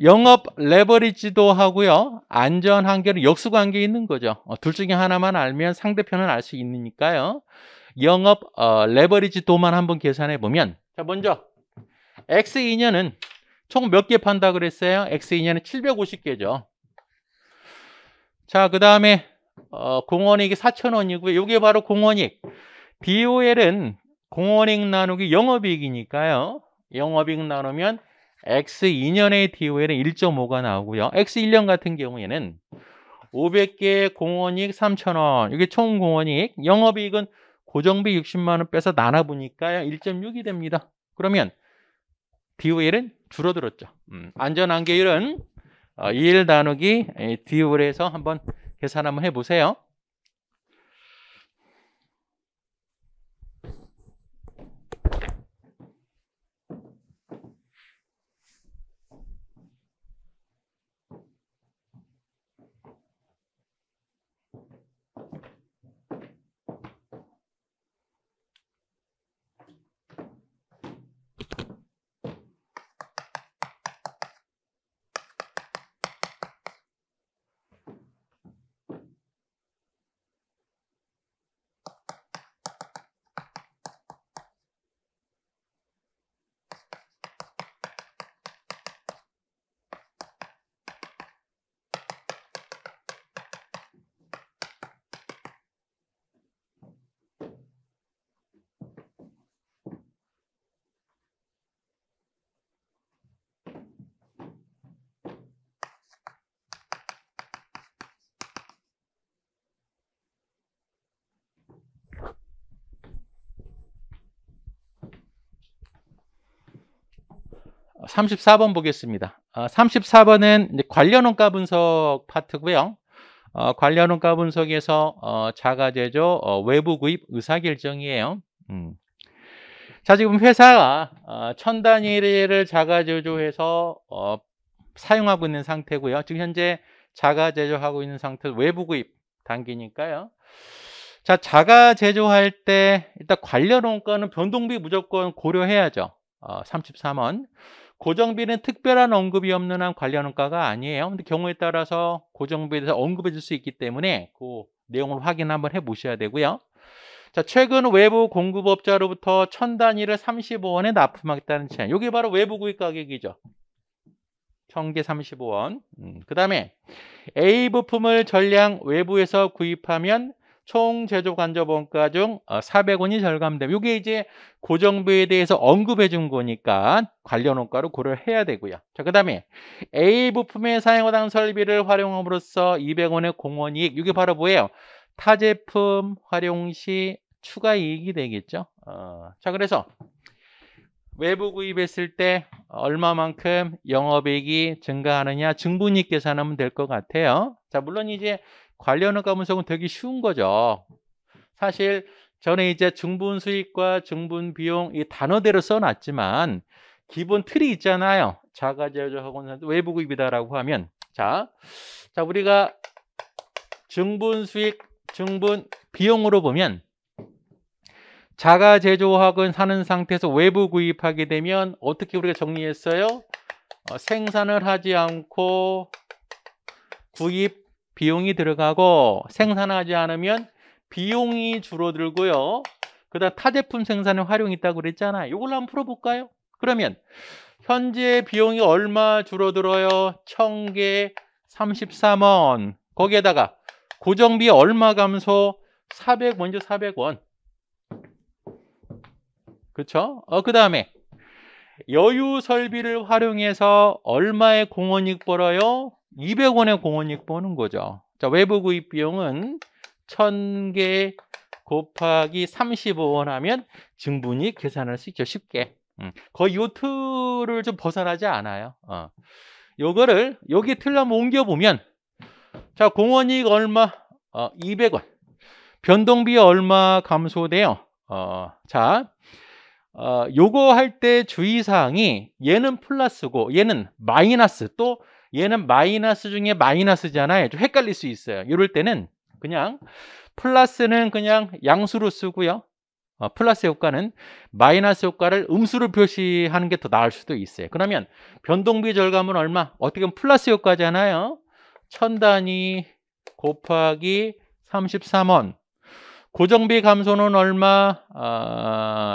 영업 레버리지도 하고요. 안전 한계는 역수관계 있는 거죠. 둘 중에 하나만 알면 상대편은 알 수 있으니까요. 영업 레버리지도만 한번 계산해 보면, 자, 먼저 X2년은 총 몇 개 판다 그랬어요? X2년은 750개죠. 자, 그 다음에 공원이익이 4,000원이고요. 이게 바로 공원이익. DOL은 공원이익 나누기 영업이익이니까요. 영업이익 나누면 X2년의 DOL은 1.5가 나오고요. X1년 같은 경우에는 500개 공원이익 3,000원. 이게 총 공원이익. 영업이익은 고정비 60만 원 빼서 나눠보니까요. 1.6이 됩니다. 그러면 DOL은 줄어들었죠. 안전한계율은 1 나누기 DOL에서 한번 계산 한번 해보세요. 어, 34번 보겠습니다. 34번은 이제 관련원가 분석 파트고요. 관련원가 분석에서 자가제조 외부 구입 의사결정이에요. 자, 지금 회사가 1000단위를 자가제조해서 사용하고 있는 상태고요. 지금 현재 자가제조하고 있는 상태 외부 구입 단계니까요. 자, 자가제조할 때 일단 관련원가는 변동비 무조건 고려해야죠. 33원. 고정비는 특별한 언급이 없는 한 관련원가가 아니에요. 근데 경우에 따라서 고정비에 대해서 언급해 줄 수 있기 때문에 그 내용을 확인 한번 해 보셔야 되고요. 자, 최근 외부 공급업자로부터 1000단위를 35원에 납품하겠다는 제안. 이게 바로 외부 구입 가격이죠. 1000개 35원. 그 다음에 A 부품을 전량 외부에서 구입하면 총 제조 간접 원가 중 400원이 절감됨. 이게 이제 고정비에 대해서 언급해 준 거니까 관련 원가로 고려해야 되고요. 자, 그 다음에 A 부품에 사용하던 설비를 활용함으로써 200원의 공원이익. 이게 바로 뭐예요? 타제품 활용 시 추가 이익이 되겠죠. 자, 그래서 외부 구입했을 때 얼마만큼 영업이익이 증가하느냐 증분이익 계산하면 될 것 같아요. 자, 물론 이제 관련원가 분석은 되게 쉬운 거죠. 사실 저는 이제 증분 수익과 증분 비용 이 단어대로 써놨지만 기본 틀이 있잖아요. 자가제조하고는 외부 구입이다라고 하면 자 우리가 증분 수익, 증분 비용으로 보면 자가제조학은 사는 상태에서 외부 구입하게 되면 어떻게 우리가 정리했어요? 생산을 하지 않고 구입 비용이 들어가고 생산하지 않으면 비용이 줄어들고요. 그다음 타제품 생산에 활용이 있다고 그랬잖아요. 이걸로 한번 풀어볼까요? 그러면 현재 비용이 얼마 줄어들어요? 1000개 33원. 거기에다가 고정비 얼마 감소? 400, 먼저 400원. 그렇죠? 그 다음에 여유 설비를 활용해서 얼마의 공원이익 벌어요? 200원의 공원이익 버는 거죠. 자, 외부 구입 비용은 1000개 곱하기 35원 하면 증분이익 계산할 수 있죠. 쉽게. 거의 요 틀을 좀 벗어나지 않아요. 요거를 여기 틀 한번 옮겨보면 자, 공원이익 얼마? 200원. 변동비 얼마 감소돼요? 자, 요거 할 때 주의사항이 얘는 플러스고 얘는 마이너스 또 얘는 마이너스 중에 마이너스잖아요. 좀 헷갈릴 수 있어요. 이럴 때는 그냥 플러스는 그냥 양수로 쓰고요. 플러스 효과는 마이너스 효과를 음수로 표시하는 게 더 나을 수도 있어요. 그러면 변동비 절감은 얼마? 어떻게 보면 플러스 효과잖아요. 1000단위 곱하기 33원. 고정비 감소는 얼마?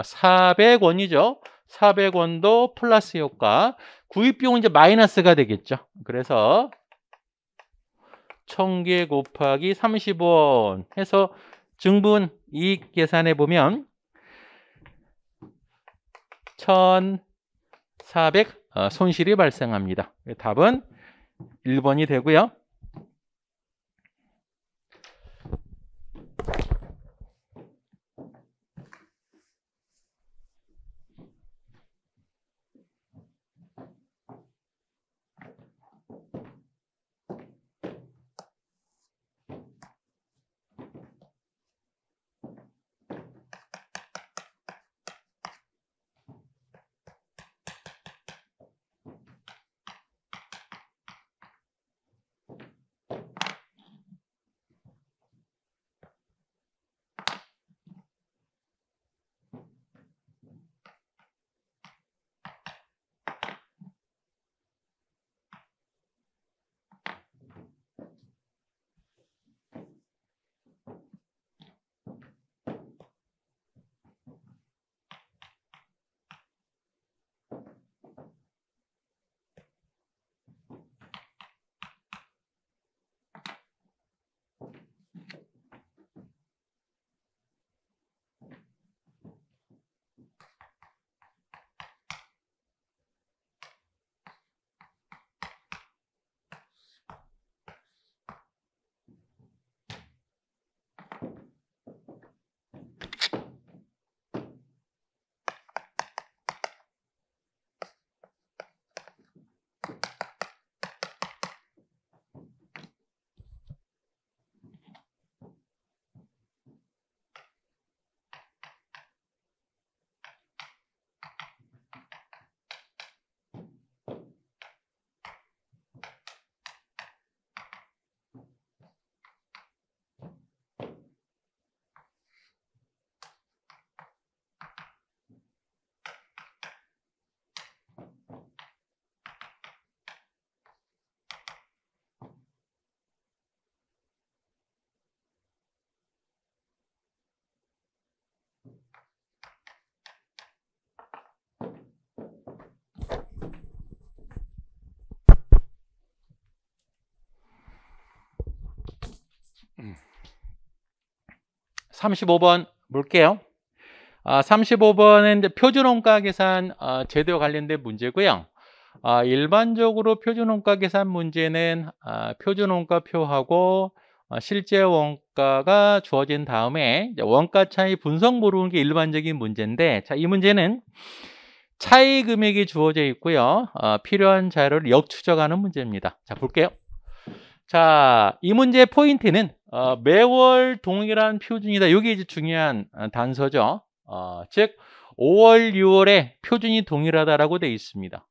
400원이죠. 400원도 플러스 효과. 구입비용은 이제 마이너스가 되겠죠. 그래서 1000개 곱하기 30원 해서 증분 이익 계산해 보면 1400 손실이 발생합니다. 답은 1번이 되고요. 음. 35번 볼게요. 35번은 이제 표준원가 계산 제도와 관련된 문제고요. 일반적으로 표준원가 계산 문제는 표준원가표하고 실제 원가가 주어진 다음에 이제 원가 차이 분석 모르는 게 일반적인 문제인데, 자, 이 문제는 차이 금액이 주어져 있고요. 필요한 자료를 역추적하는 문제입니다. 자, 볼게요. 자, 이 문제의 포인트는 매월 동일한 표준이다. 이게 이제 중요한 단서죠. 즉 5월, 6월에 표준이 동일하다라고 되어 있습니다.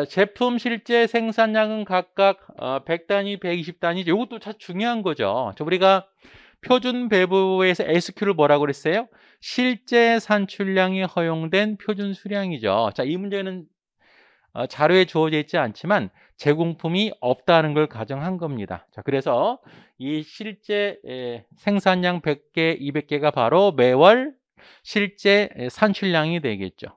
제품 실제 생산량은 각각 100단위, 120단위. 이것도 참 중요한 거죠. 우리가 표준 배부에서 SQ를 뭐라고 그랬어요? 실제 산출량이 허용된 표준 수량이죠. 자, 이 문제는 자료에 주어져 있지 않지만 제공품이 없다는 걸 가정한 겁니다. 자, 그래서 이 실제 생산량 100개, 200개가 바로 매월 실제 산출량이 되겠죠.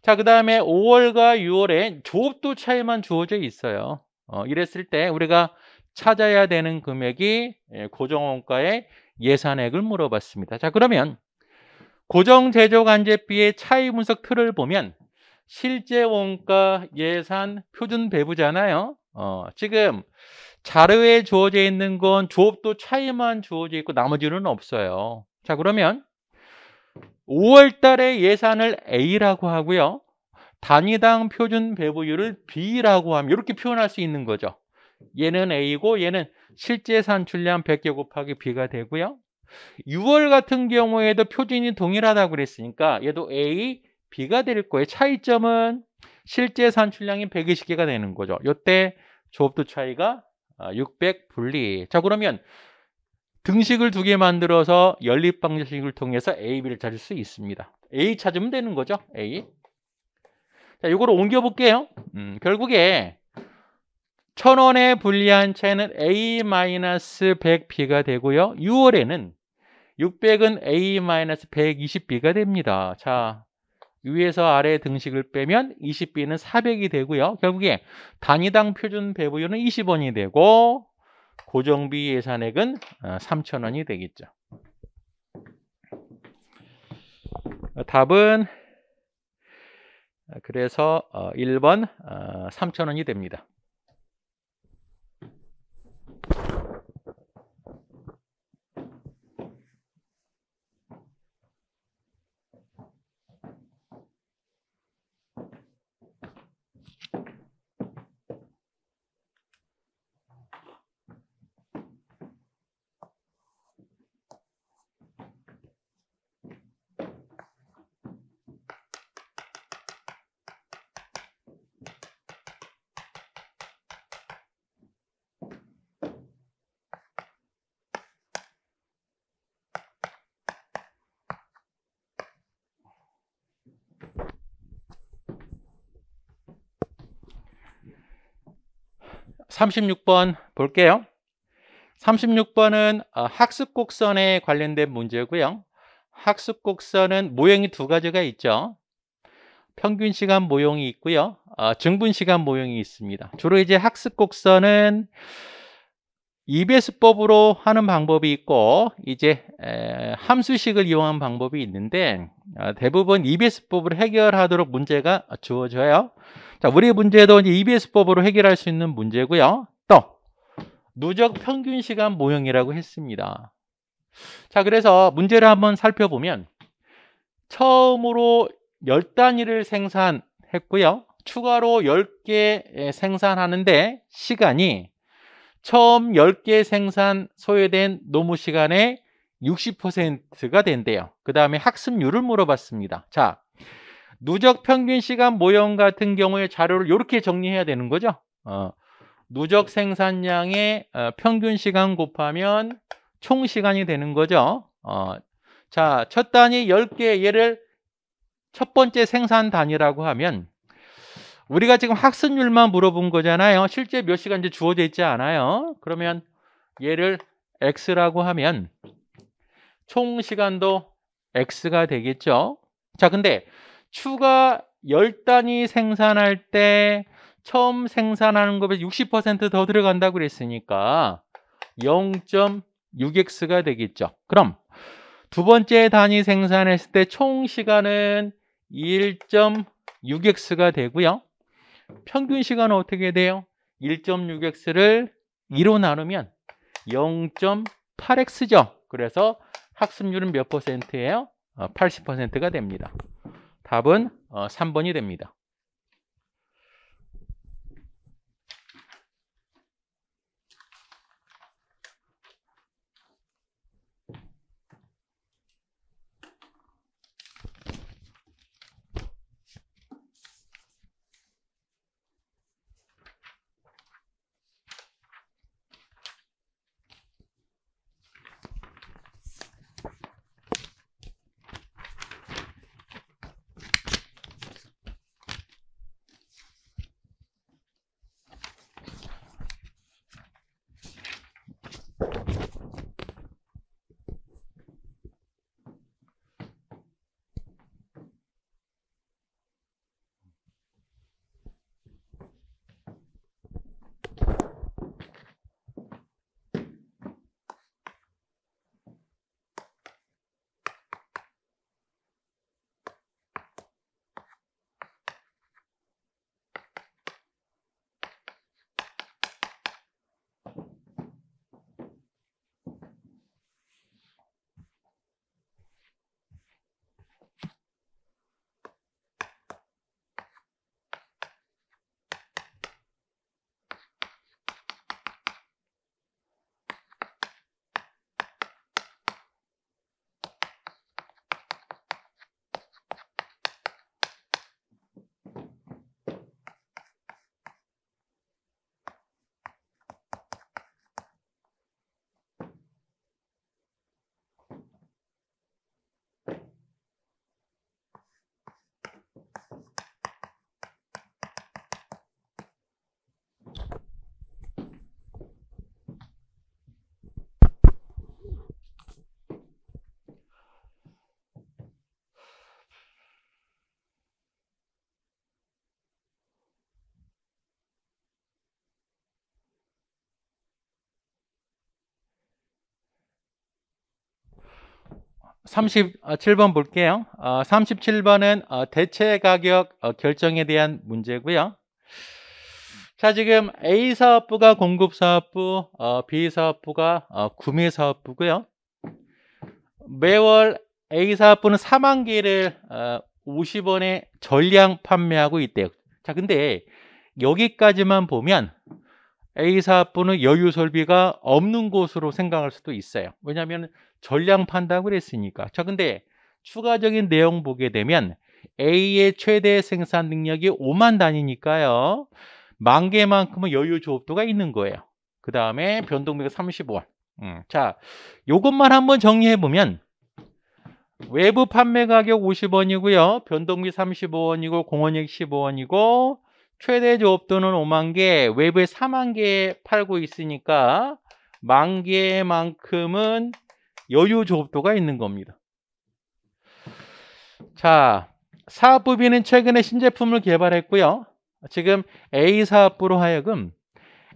자, 그 다음에 5월과 6월에 조업도 차이만 주어져 있어요. 이랬을 때 우리가 찾아야 되는 금액이 고정원가의 예산액을 물어봤습니다. 자, 그러면 고정제조간접비의 차이 분석 틀을 보면 실제 원가, 예산, 표준 배부잖아요. 지금 자료에 주어져 있는 건 조업도 차이만 주어져 있고 나머지는 없어요. 자, 그러면 5월 달에 예산을 A라고 하고요. 단위당 표준 배부율을 B라고 하면 이렇게 표현할 수 있는 거죠. 얘는 A고 얘는 실제 산출량 100개 곱하기 B가 되고요. 6월 같은 경우에도 표준이 동일하다고 그랬으니까 얘도 A, B가 될 거예요. 차이점은 실제 산출량이 120개가 되는 거죠. 이때 조업도 차이가 600 분리. 자, 그러면 등식을 두 개 만들어서 연립 방정식을 통해서 A, B를 찾을 수 있습니다. A 찾으면 되는 거죠. A. 자, 이거를 옮겨 볼게요. 결국에 1000원에 분리한 채는 A-100B가 되고요. 6월에는 600은 A-120B가 됩니다. 자, 위에서 아래 등식을 빼면 20B는 400이 되고요. 결국에 단위당 표준 배부율은 20원이 되고 고정비 예산액은 3,000원이 되겠죠. 답은 그래서 1번 3,000원이 됩니다. (36번) 볼게요. 36번은 학습 곡선에 관련된 문제고요. 학습 곡선은 모형이 두 가지가 있죠. 평균 시간 모형이 있고요. 증분 시간 모형이 있습니다. 주로 이제 학습 곡선은 EBS법으로 하는 방법이 있고 이제 함수식을 이용한 방법이 있는데 대부분 EBS법으로 해결하도록 문제가 주어져요. 자, 우리 문제도 이제 EBS법으로 해결할 수 있는 문제고요. 또 누적 평균 시간 모형이라고 했습니다. 자, 그래서 문제를 한번 살펴보면 처음으로 10단위를 생산했고요. 추가로 10개 생산하는데 시간이 처음 10개 생산 소요된 노무 시간의 60%가 된대요. 그 다음에 학습률을 물어봤습니다. 자, 누적 평균 시간 모형 같은 경우에 자료를 이렇게 정리해야 되는 거죠. 누적 생산량의 평균 시간 곱하면 총 시간이 되는 거죠. 자, 첫 단위 10개, 얘를 첫 번째 생산 단위라고 하면 우리가 지금 학습률만 물어본 거잖아요. 실제 몇 시간인지 주어져 있지 않아요. 그러면 얘를 X라고 하면 총 시간도 X가 되겠죠. 자, 근데 추가 10단위 생산할 때 처음 생산하는 것에 60% 더 들어간다고 그랬으니까 0.6X가 되겠죠. 그럼 두 번째 단위 생산했을 때 총 시간은 1.6X가 되고요. 평균 시간은 어떻게 돼요? 1.6X를 2로 나누면 0.8X죠. 그래서 학습률은 몇 %예요? 80%가 됩니다. 답은 3번이 됩니다. 37번 볼게요. 37번은 대체 가격 결정에 대한 문제고요. 자, 지금 A 사업부가 공급 사업부, B 사업부가 구매 사업부고요. 매월 A 사업부는 4만 개를 50원에 전량 판매하고 있대요. 자, 근데 여기까지만 보면 A 사업부는 여유 설비가 없는 곳으로 생각할 수도 있어요. 왜냐하면 전량 판다고 그랬으니까. 자, 근데 추가적인 내용 보게 되면 A의 최대 생산 능력이 5만 단위니까요. 만 개만큼은 여유 조업도가 있는 거예요. 그 다음에 변동비가 35원. 자, 요것만 한번 정리해 보면 외부 판매 가격 50원이고요. 변동비 35원이고 공원이익 15원이고 최대 조업도는 5만 개, 외부에 4만 개 팔고 있으니까 만 개만큼은 여유 조업도가 있는 겁니다. 자, 사업부비는 최근에 신제품을 개발했고요. 지금 A 사업부로 하여금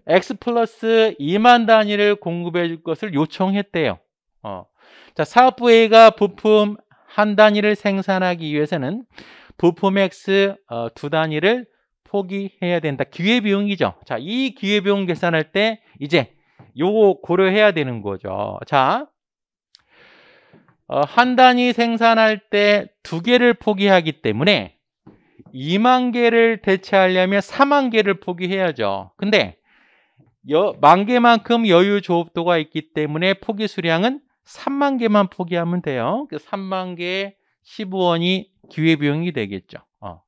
X 플러스 2만 단위를 공급해 줄 것을 요청했대요. 자, 사업부 A가 부품 한 단위를 생산하기 위해서는 부품 X 두 단위를 포기해야 된다. 기회비용이죠. 자, 이 기회비용 계산할 때 이제 요거 고려해야 되는 거죠. 자, 한 단위 생산할 때 두 개를 포기하기 때문에 2만 개를 대체하려면 4만 개를 포기해야죠. 근데 만 개만큼 여유 조업도가 있기 때문에 포기 수량은 3만 개만 포기하면 돼요. 3만 개에 15원이 기회비용이 되겠죠.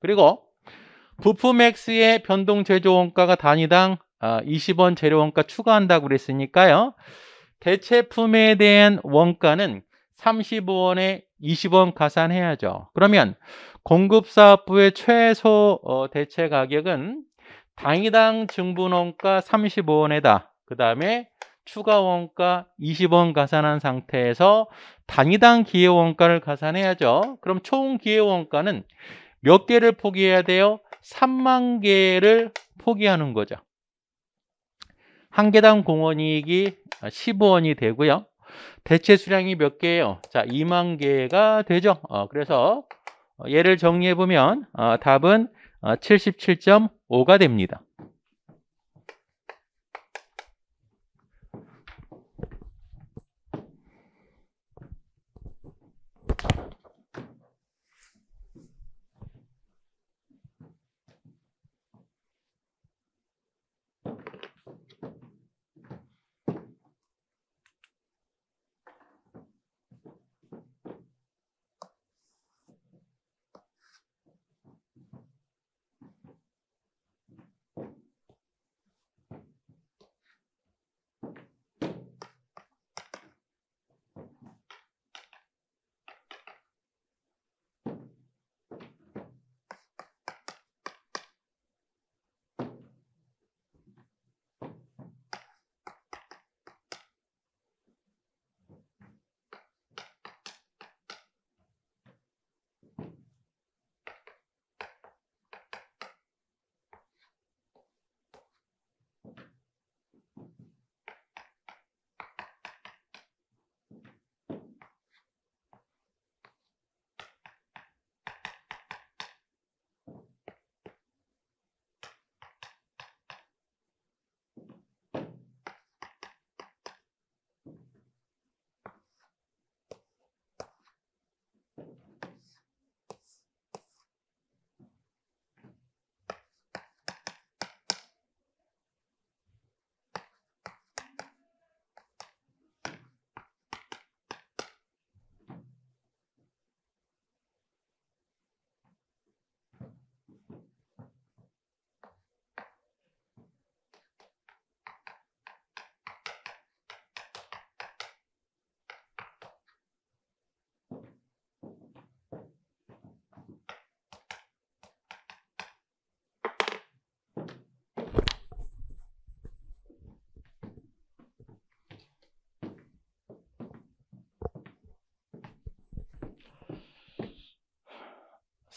그리고 부품 X의 변동 제조 원가가 단위당 20원 재료 원가 추가한다고 그랬으니까요. 대체품에 대한 원가는 35원에 20원 가산해야죠. 그러면 공급사업부의 최소 대체 가격은 단위당 증분 원가 35원에다 그 다음에 추가 원가 20원 가산한 상태에서 단위당 기회 원가를 가산해야죠. 그럼 총 기회 원가는 몇 개를 포기해야 돼요? 3만 개를 포기하는 거죠. 한 개당 공원이익이 15원이 되고요. 대체 수량이 몇 개예요? 자, 2만 개가 되죠. 그래서 얘를 정리해 보면 답은 77.5가 됩니다.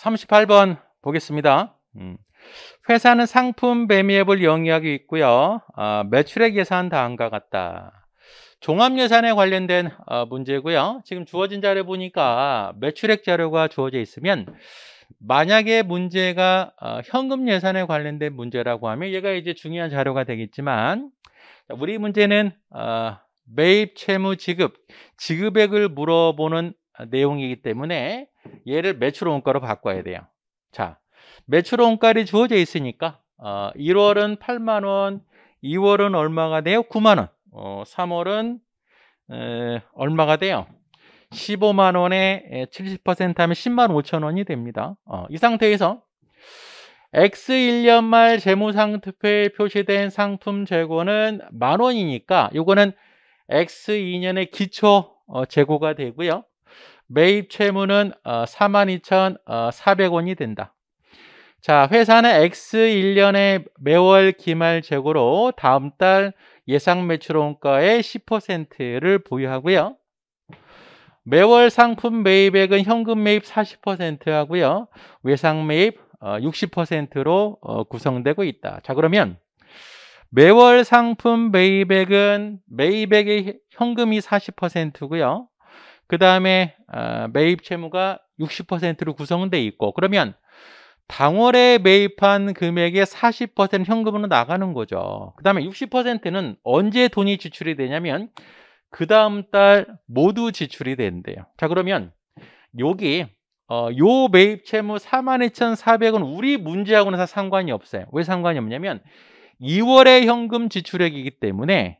(38번) 보겠습니다. 회사는 상품 배매입을 영위하고 있고요. 매출액 예산 다음과 같다. 종합예산에 관련된 문제고요. 지금 주어진 자료 보니까 매출액 자료가 주어져 있으면 만약에 문제가 현금 예산에 관련된 문제라고 하면 얘가 이제 중요한 자료가 되겠지만 우리 문제는 매입 채무 지급액을 물어보는 내용이기 때문에 얘를 매출 원가로 바꿔야 돼요. 자, 매출 원가를 주어져 있으니까 1월은 8만 원, 2월은 얼마가 돼요? 9만 원. 3월은 얼마가 돼요? 15만 원에 70% 하면 10만 5천 원이 됩니다. 이 상태에서 X1년 말 재무상태표에 표시된 상품 재고는 만 원이니까 요거는 X2년의 기초 재고가 되고요. 매입 채무는 42,400원이 된다. 자, 회사는 X1년의 매월 기말 재고로 다음 달 예상 매출 원가의 10%를 보유하고요. 매월 상품 매입액은 현금 매입 40% 하고요. 외상 매입 60%로 구성되고 있다. 자, 그러면 매월 상품 매입액은 매입액의 현금이 40%고요. 그 다음에 매입 채무가 60%로 구성되어 있고, 그러면 당월에 매입한 금액의 40% 현금으로 나가는 거죠. 그 다음에 60%는 언제 돈이 지출이 되냐면 그 다음 달 모두 지출이 된대요. 자, 그러면 여기 요 매입 채무 42,400원 우리 문제하고는 상관이 없어요. 왜 상관이 없냐면 2월의 현금 지출액이기 때문에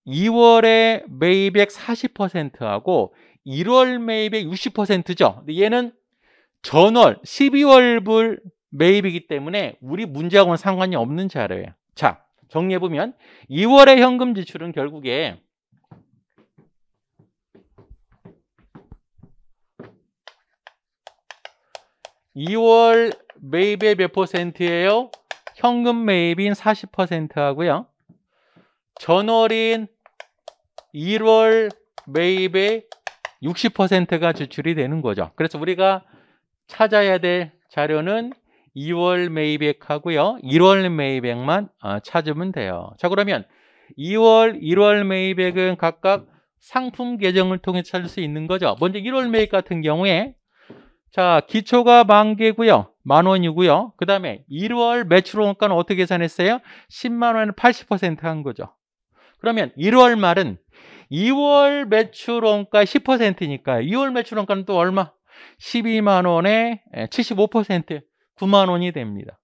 2월의 매입액 40%하고 1월 매입액 60%죠. 근데 얘는 전월 12월불 매입이기 때문에 우리 문제하고는 상관이 없는 자료예요. 자, 정리해보면 2월의 현금 지출은 결국에 2월 매입의 몇 %예요? 현금 매입인 40% 하고요. 전월인 1월 매입의 60%가 지출이 되는 거죠. 그래서 우리가 찾아야 될 자료는 2월 매입액 하고요. 1월 매입액만 찾으면 돼요. 자, 그러면 2월, 1월 매입액은 각각 상품 계정을 통해 찾을 수 있는 거죠. 먼저 1월 매입 같은 경우에 자, 기초가 10,000개고요. 10,000원이고요. 그 다음에 1월 매출 원가는 어떻게 계산했어요? 10만 원을 80% 한 거죠. 그러면 1월 말은 2월 매출 원가 10%니까 2월 매출 원가는 또 얼마? 12만 원에 75% 9만 원이 됩니다.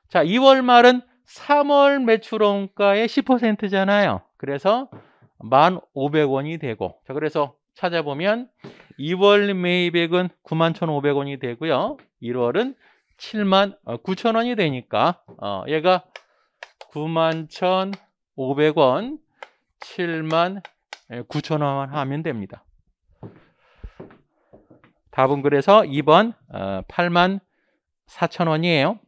자, 2월 말은 3월 매출 원가의 10%잖아요. 그래서 1,500원이 되고, 자, 그래서 찾아보면 2월 매입액은 91,500원이 되고요. 1월은 79,000원이 되니까 얘가 91,500원, 79,000원 하면 됩니다. 답은 그래서 2번 84,000원이에요.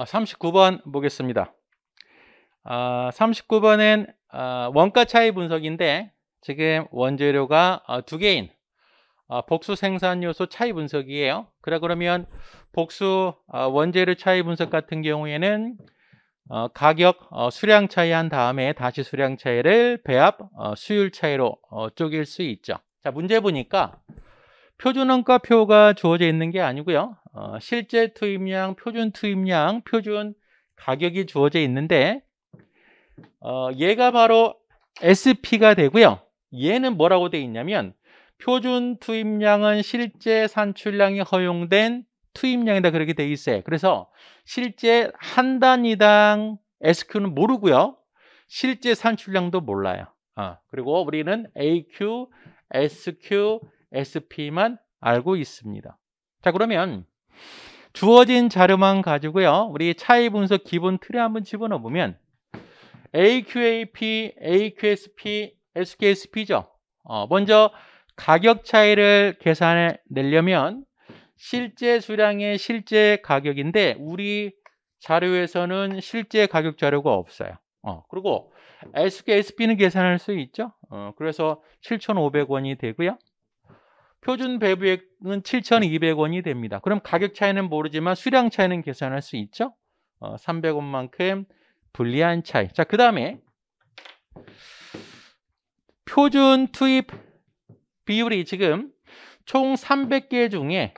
39번 보겠습니다. 39번은 원가 차이 분석인데 지금 원재료가 두 개인 복수 생산 요소 차이 분석이에요. 그러면 복수 원재료 차이 분석 같은 경우에는 가격 수량 차이 한 다음에 다시 수량 차이를 배합 수율 차이로 쪼갤 수 있죠. 자, 문제 보니까 표준원가표가 주어져 있는 게 아니고요. 실제 투입량, 표준 투입량, 표준 가격이 주어져 있는데 얘가 바로 SP가 되고요. 얘는 뭐라고 되어 있냐면 표준 투입량은 실제 산출량이 허용된 투입량이다 그렇게 되어 있어요. 그래서 실제 한 단위당 SQ는 모르고요. 실제 산출량도 몰라요. 그리고 우리는 AQ, SQ, SP만 알고 있습니다. 자, 그러면 주어진 자료만 가지고요. 우리 차이 분석 기본 틀에 한번 집어넣어 보면 AQAP, AQSP, SQSP죠. 먼저 가격 차이를 계산해 내려면 실제 수량의 실제 가격인데 우리 자료에서는 실제 가격 자료가 없어요. 그리고 SQSP는 계산할 수 있죠. 그래서 7,500원이 되고요. 표준 배부액은 7,200원이 됩니다. 그럼 가격 차이는 모르지만 수량 차이는 계산할 수 있죠. 300원만큼 불리한 차이. 자, 그 다음에 표준 투입 비율이 지금 총 300개 중에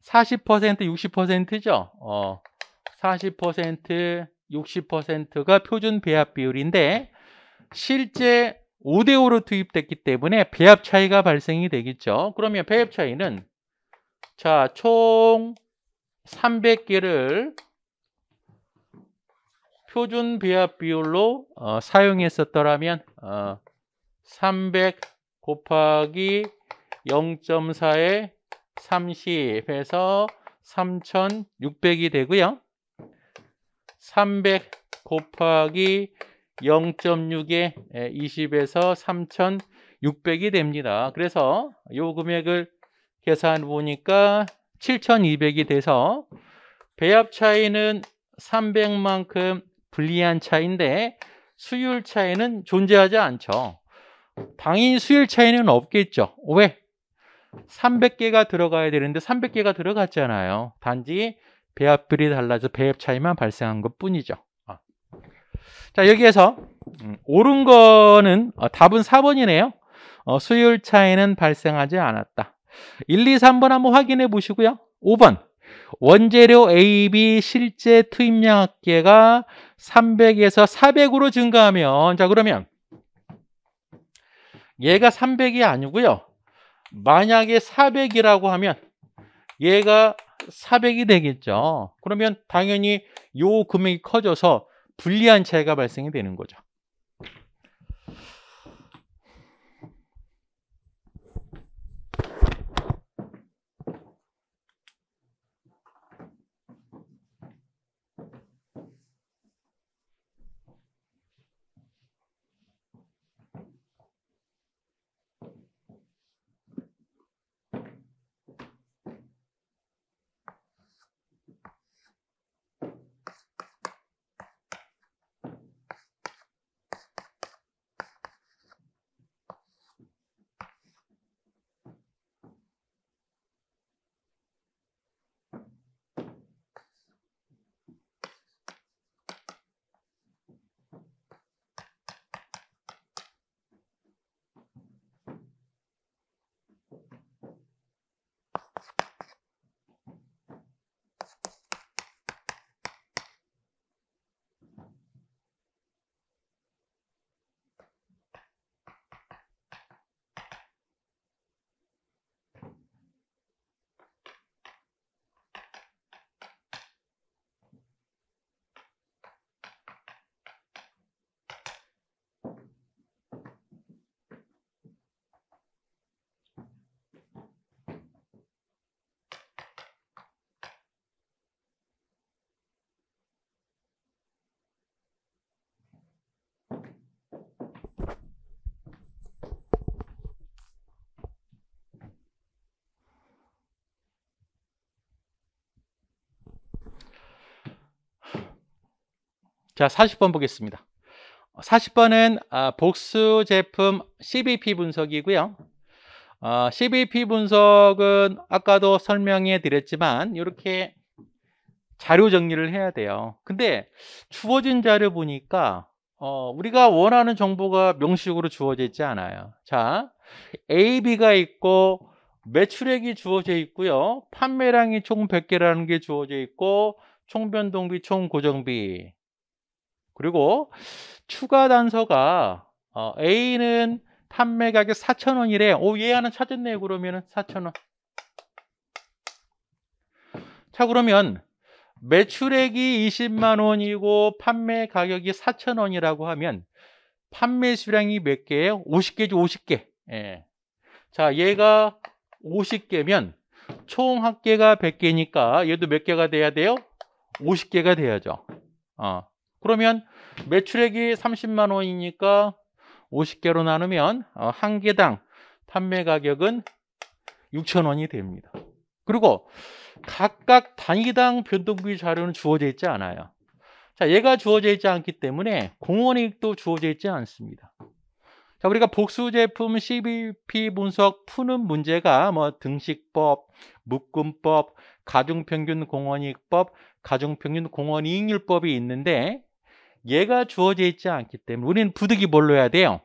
40%, 60%죠. 40%, 60%가 표준 배합 비율인데 실제 5대5로 투입됐기 때문에 배합 차이가 발생이 되겠죠. 그러면 배합 차이는 자, 총 300개를 표준 배합 비율로 사용했었더라면 300 곱하기 0.4에 30 해서 3,600이 되고요. 300 곱하기 0.6에 20에서 3,600이 됩니다. 그래서 이 금액을 계산 보니까 7,200이 돼서 배합 차이는 300만큼 불리한 차이인데 수율 차이는 존재하지 않죠. 당연히 수율 차이는 없겠죠. 왜? 300개가 들어가야 되는데 300개가 들어갔잖아요. 단지 배합비율이 달라서 배합 차이만 발생한 것 뿐이죠. 자, 여기에서 옳은 거는 답은 4번이네요. 수율 차이는 발생하지 않았다. 1, 2, 3번 한번 확인해 보시고요. 5번 원재료 A, B 실제 투입량 합계가 300에서 400으로 증가하면 자, 그러면 얘가 300이 아니고요. 만약에 400이라고 하면 얘가 400이 되겠죠. 그러면 당연히 요 금액이 커져서 불리한 차이가 발생이 되는 거죠. 자, 40번 보겠습니다. 40번은 복수 제품 CVP 분석이고요. CVP 분석은 아까도 설명해 드렸지만 이렇게 자료 정리를 해야 돼요. 근데 주어진 자료 보니까 우리가 원하는 정보가 명시적으로 주어져 있지 않아요. 자, A, B가 있고 매출액이 주어져 있고요. 판매량이 총 100개라는 게 주어져 있고 총 변동비, 총 고정비. 그리고 추가 단서가 A는 판매 가격 4,000원이래. 얘 하나 찾았네. 그러면은 4,000원. 자, 그러면 매출액이 20만 원이고 판매 가격이 4,000원이라고 하면 판매 수량이 몇 개예요? 50개죠, 50개. 예. 자, 얘가 50개면 총 합계가 100개니까 얘도 몇 개가 돼야 돼요? 50개가 돼야죠. 그러면 매출액이 30만 원이니까 50개로 나누면 한 개당 판매 가격은 6,000원이 됩니다. 그리고 각각 단위당 변동비 자료는 주어져 있지 않아요. 자, 얘가 주어져 있지 않기 때문에 공원이익도 주어져 있지 않습니다. 자, 우리가 복수 제품 CVP 분석 푸는 문제가 뭐 등식법, 묶음법, 가중평균 공원이익법, 가중평균 공원이익률법이 있는데 얘가 주어져 있지 않기 때문에 우리는 부득이 뭘로 해야 돼요?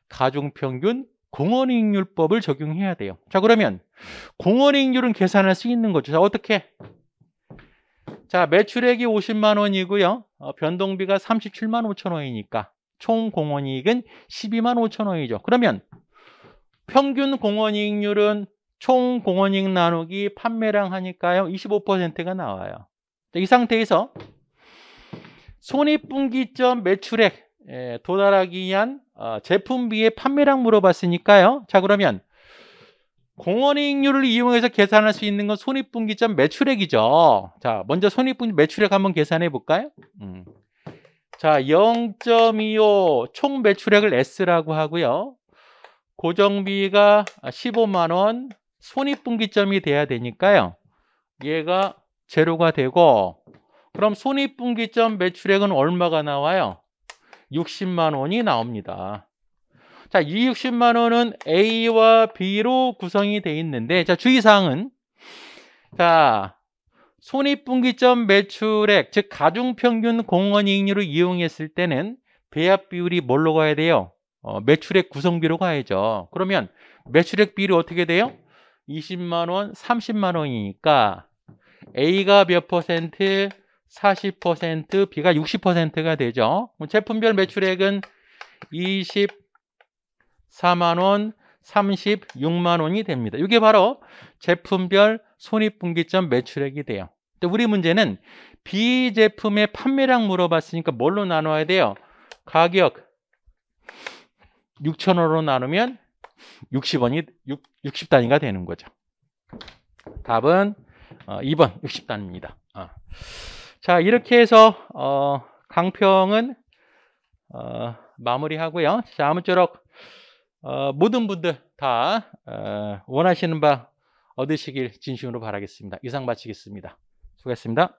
가중평균 공원이익률법을 적용해야 돼요. 자, 그러면 공원이익률은 계산할 수 있는 거죠. 자, 어떻게? 자, 매출액이 50만 원이고요. 변동비가 37만 5천 원이니까 총 공원이익은 12만 5천 원이죠. 그러면 평균 공원이익률은 총 공원이익 나누기 판매량 하니까요. 25%가 나와요. 자, 이 상태에서 손익분기점 매출액 도달하기 위한 제품비의 판매량 물어봤으니까요. 자, 그러면 공원이익률을 이용해서 계산할 수 있는 건 손익분기점 매출액이죠. 자, 먼저 손익분기 매출액 한번 계산해 볼까요? 자, 0.25 총 매출액을 S라고 하고요. 고정비가 15만 원, 손익분기점이 돼야 되니까요. 얘가 제로가 되고, 그럼 손익분기점 매출액은 얼마가 나와요? 60만 원이 나옵니다. 자, 이 60만 원은 A와 B로 구성이 되어 있는데, 자, 주의사항은, 자, 손익분기점 매출액, 즉 가중평균 공원이익률을 이용했을 때는 배합 비율이 뭘로 가야 돼요? 매출액 구성비로 가야죠. 그러면 매출액 비율이 어떻게 돼요? 20만 원, 30만 원이니까 A가 몇 퍼센트? 40%, B가 60%가 되죠. 제품별 매출액은 24만 원, 36만 원이 됩니다. 이게 바로 제품별 손익분기점 매출액이 돼요. 우리 문제는 B 제품의 판매량 물어봤으니까 뭘로 나눠야 돼요? 가격 6,000원으로 나누면 60단위가 되는 거죠. 답은 2번 60단위입니다. 자, 이렇게 해서 강평은 마무리하고요. 자, 아무쪼록 모든 분들 다 원하시는 바 얻으시길 진심으로 바라겠습니다. 이상 마치겠습니다. 수고했습니다.